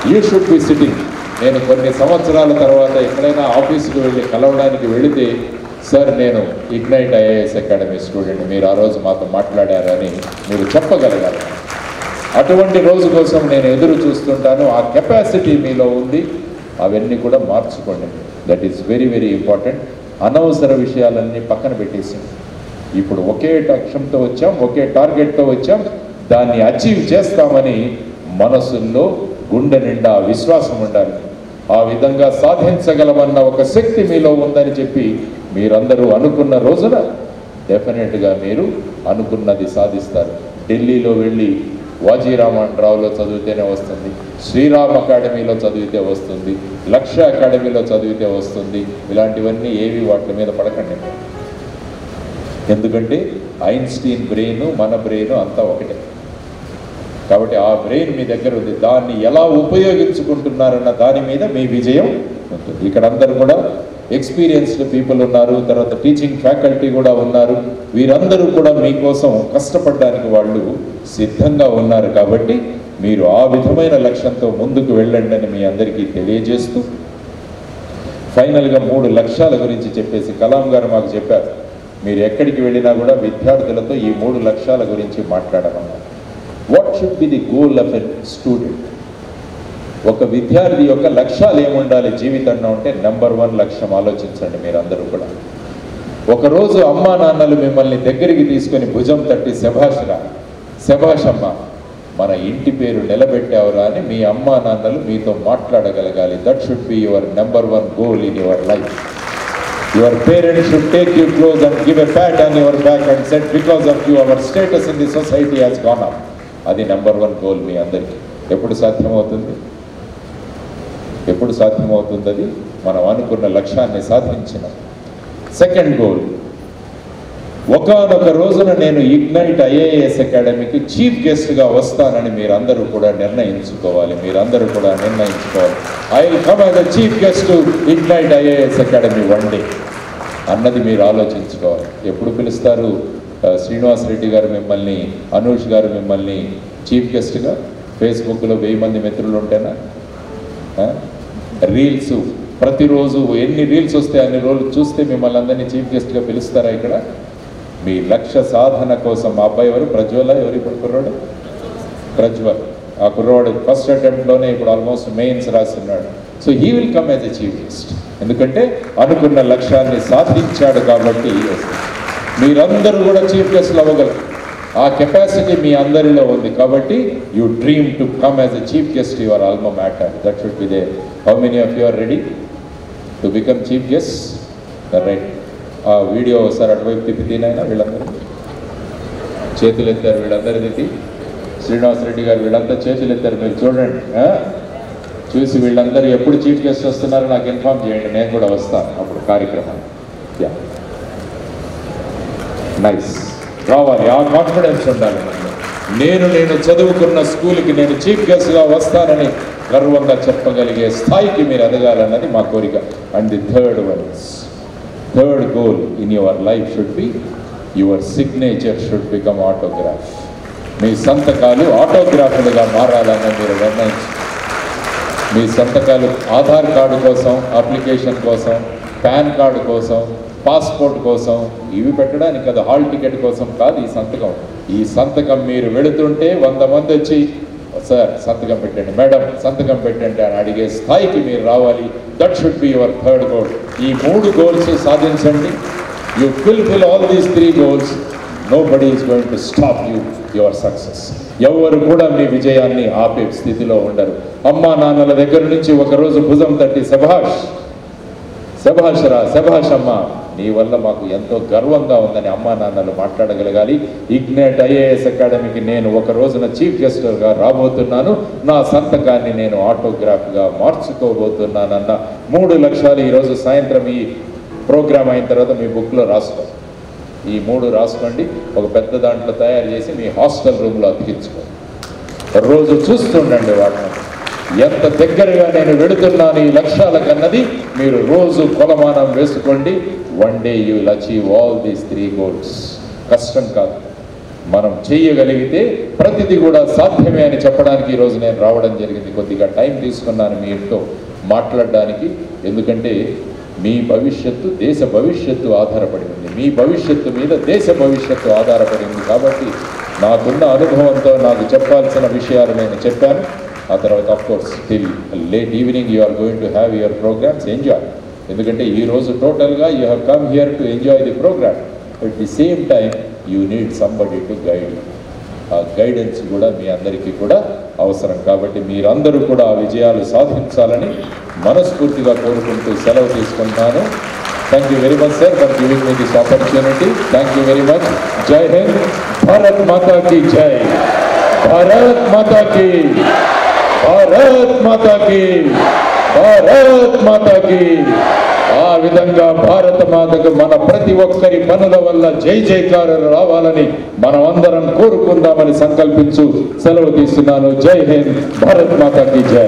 Speaker 1: You should be sitting. నేను కొన్ని సంవత్సరాల తర్వాత ఎక్కడైనా ఆఫీసుకు వెళ్ళి కలవడానికి వెళితే, సార్ నేను ఇగ్నైట్ ఐఏఎస్ అకాడమీ స్టూడెంట్, మీరు ఆ రోజు మాతో మాట్లాడారని మీరు చెప్పగలగాలి. అటువంటి రోజు కోసం నేను ఎదురు చూస్తుంటాను. ఆ కెపాసిటీ మీలో ఉంది. అవన్నీ కూడా మార్చుకోండి. That is very very important. అనవసర విషయాలన్నీ పక్కన పెట్టేసి ఇప్పుడు ఒకే లక్ష్యంతో వచ్చాం, ఒకే టార్గెట్తో వచ్చాం, దాన్ని అచీవ్ చేస్తామని మనసుల్లో గుండె నిండా విశ్వాసం ఉండాలి. ఆ విధంగా సాధించగలమన్న ఒక శక్తి మీలో ఉందని చెప్పి మీరందరూ అనుకున్న రోజున డెఫినెట్గా మీరు అనుకున్నది సాధిస్తారు. ఢిల్లీలో వెళ్ళి వాజీరామన్ రావులో చదివితేనే వస్తుంది, శ్రీరామ్ అకాడమీలో చదివితే వస్తుంది, లక్ష్య అకాడమీలో చదివితే వస్తుంది. ఇలాంటివన్నీ ఏవి వాటి మీద పడకండి. ఎందుకంటే ఐన్స్టీన్ బ్రెయిన్ మన బ్రెయిన్ అంతా ఒకటే. కాబట్టి ఆ బ్రెయిన్ మీ దగ్గర ఉంది. దాన్ని ఎలా ఉపయోగించుకుంటున్నారన్న దాని మీద మీ విజయం ఉంటుంది. ఇక్కడ అందరూ కూడా ఎక్స్పీరియన్స్డ్ పీపుల్ ఉన్నారు, తర్వాత టీచింగ్ ఫ్యాకల్టీ కూడా ఉన్నారు. వీరందరూ కూడా మీకోసం కష్టపడడానికి వాళ్ళు సిద్ధంగా ఉన్నారు. కాబట్టి మీరు ఆ విధమైన లక్ష్యంతో ముందుకు వెళ్ళండి అని మీ అందరికీ తెలియజేస్తూ, ఫైనల్గా 3 లక్ష్యాల గురించి చెప్పేసి కలాం గారు మాకు చెప్పారు. మీరు ఎక్కడికి వెళ్ళినా కూడా విద్యార్థులతో ఈ 3 లక్ష్యాల గురించి మాట్లాడమన్నారు. What should be the goal of a student? ఒక విద్యార్థి యొక్క లక్ష్యాలు ఏముండాలి జీవితంలో అంటే, నెంబర్ 1 లక్ష్యం ఆలోచించండి మీరందరూ కూడా. ఒకరోజు అమ్మా నాన్నలు మిమ్మల్ని దగ్గరికి తీసుకొని భుజం తట్టి శభాష్ అమ్మ, మన ఇంటి పేరు నిలబెట్టావురా అని మీ అమ్మా నాన్నలు మీతో మాట్లాడగలగాలి. That should be your number 1 goal in your life. Your parents should take you close and give a pat on your back and set because of you our status in the society has gone up. అది నెంబర్ 1 గోల్ మీ అందరికీ. ఎప్పుడు సాధ్యమవుతుంది? అది మనం అనుకున్న లక్ష్యాన్ని సాధించిన. సెకండ్ గోల్, ఒకానొక రోజున నేను ఇగ్నైట్ ఐఏఎస్ అకాడమీకి చీఫ్ గెస్ట్గా వస్తానని మీరందరూ కూడా నిర్ణయించుకోవాలి. I will come as a chief guest to ignite IAS academy one day అన్నది మీరు ఆలోచించుకోవాలి. ఎప్పుడు పిలుస్తారు శ్రీనివాస్ రెడ్డి గారు మిమ్మల్ని, అనూష్ గారు మిమ్మల్ని చీఫ్ గెస్ట్గా? ఫేస్బుక్లో 1000 మంది మిత్రులు ఉంటేనా? రీల్స్ ప్రతిరోజు ఎన్ని రీల్స్ వస్తే అన్ని రోజులు చూస్తే మిమ్మల్ని అందరినీ చీఫ్ గెస్ట్గా పిలుస్తారా? ఇక్కడ మీ లక్ష్య సాధన కోసం. మా అబ్బాయి ఎవరు? ప్రజ్వల. ఎవరు ఇప్పుడు కుర్రాడు? ప్రజ్వల్. ఆ కుర్రాడు ఫస్ట్ అటెంప్ట్లోనే ఇప్పుడు ఆల్మోస్ట్ మెయిన్స్ రాస్తున్నాడు. So he will come as a chief guest. ఎందుకంటే అనుకున్న లక్ష్యాన్ని సాధించాడు కాబట్టి. మీరందరూ కూడా చీఫ్ గెస్ట్లు అవ్వగలరు. ఆ కెపాసిటీ మీ అందరిలో ఉంది. కాబట్టి you dream to come as a chief guest your alma mater. That should be there. How many of you are ready to become chief guest? Right. ఆ వీడియో ఒకసారి అటువైపు తిప్పితేనైనా వీళ్ళందరూ చేతులు ఎత్తారు. వీళ్ళందరూ తిప్పి శ్రీనివాస్ రెడ్డి గారు వీళ్ళంతా చేతులు ఎత్తారు. మీరు చూడండి, చూసి వీళ్ళందరూ ఎప్పుడు చీఫ్ గెస్ట్ వస్తున్నారో నాకు ఇన్ఫార్మ్ చేయండి, నేను కూడా వస్తాను అప్పుడు కార్యక్రమం. Yeah, nice. రావాలి, ఆ కాన్ఫిడెన్స్ ఉండాలి. నేను చదువుకున్న స్కూల్కి నేను చీఫ్ గెస్ట్గా వస్తానని గర్వంగా చెప్పగలిగే స్థాయికి మీరు ఎదగాలన్నది మా కోరిక. And the third goal in your life should be your signature should become autograph. మీ సంతకాలు ఆటోగ్రాఫ్లుగా మారాలని మీరు నిర్ణయించి మీ సంతకాలు ఆధార్ కార్డు కోసం, అప్లికేషన్ కోసం, పాన్ కార్డు కోసం, పాస్పోర్ట్ కోసం ఇవి పెట్టడానికి కదా, హాల్ టికెట్ కోసం కాదు ఈ సంతకం. ఈ సంతకం మీరు వెళుతుంటే 100 మంది వచ్చి సార్ సంతకం పెట్టండి, మేడం సంతకం పెట్టండి అని అడిగే స్థాయికి మీరు రావాలి. That should be your third goal. ఈ 3 గోల్స్ సాధించండి. You fulfil all these 3 goals, nobody is going to stop your success. ఎవరు కూడా మీ విజయాన్ని ఆపే స్థితిలో ఉండరు. అమ్మా నాన్నల దగ్గర నుంచి ఒకరోజు భుజం తట్టి శభాష్ శభాష్ రా, శభాష్ అమ్మ, నీ వల్ల మాకు ఎంతో గర్వంగా ఉందని అమ్మా నాన్నలు మాట్లాడగలగాలి. ఇగ్నైట్ IAS అకాడమీకి నేను ఒక రోజున చీఫ్ గెస్టర్గా రాబోతున్నాను, నా సంతకాన్ని నేను ఆటోగ్రాఫ్గా మార్చుకోబోతున్నానన్న 3 లక్ష్యాలు ఈరోజు సాయంత్రం ఈ ప్రోగ్రామ్ అయిన తర్వాత మీ బుక్లో రాసుకోండి. ఈ 3 రాసుకోండి, ఒక పెద్ద దాంట్లో తయారు చేసి మీ హాస్టల్ రూమ్లో అతికించుకోండి. రోజు చూస్తుండండి వాటిని, ఎంత దగ్గరగా నేను వెళుతున్నాను ఈ లక్ష్యాలకన్నది మీరు రోజు కొలమానం వేసుకోండి. One day you will achieve all these 3 goals. కష్టం కాదు, మనం చేయగలిగితే ప్రతిదీ కూడా సాధ్యమే అని చెప్పడానికి ఈరోజు నేను రావడం జరిగింది. కొద్దిగా టైం తీసుకున్నాను మీతో మాట్లాడడానికి, ఎందుకంటే మీ భవిష్యత్తు దేశ భవిష్యత్తు ఆధారపడి ఉంది, మీ భవిష్యత్తు మీద దేశ భవిష్యత్తు ఆధారపడి ఉంది. కాబట్టి నాకున్న అనుభవంతో నాకు చెప్పాల్సిన విషయాలు నేను చెప్పాను. ఆ తర్వాత of course till late evening you are going to have your programmes. Enjoy, ఎందుకంటే ఈరోజు టోటల్గా you have come here to enjoy the programme. At the same time you need somebody to guide. ఆ గైడెన్స్ కూడా మీ అందరికీ కూడా అవసరం. కాబట్టి మీరందరూ కూడా ఆ విజయాలు సాధించాలని మనస్ఫూర్తిగా కోరుకుంటూ సెలవు తీసుకుంటాను. Thank you very much sir for giving me this opportunity. Thank you very much. జై హింద్, భారత్ మాతా కీ జై, భారత్ మాతా కీ, భారత్ మాతా కీ, భారత్ మాతా కీ. ఆ విధంగా భారత మాతకు మన ప్రతి ఒక్కరి పనుల వల్ల జై జైకారాలు రావాలని మనం అందరం కోరుకుందామని సంకల్పించు సెలవు తీస్తున్నాను. జై హింద్, భారత్ మాతా కీ జై.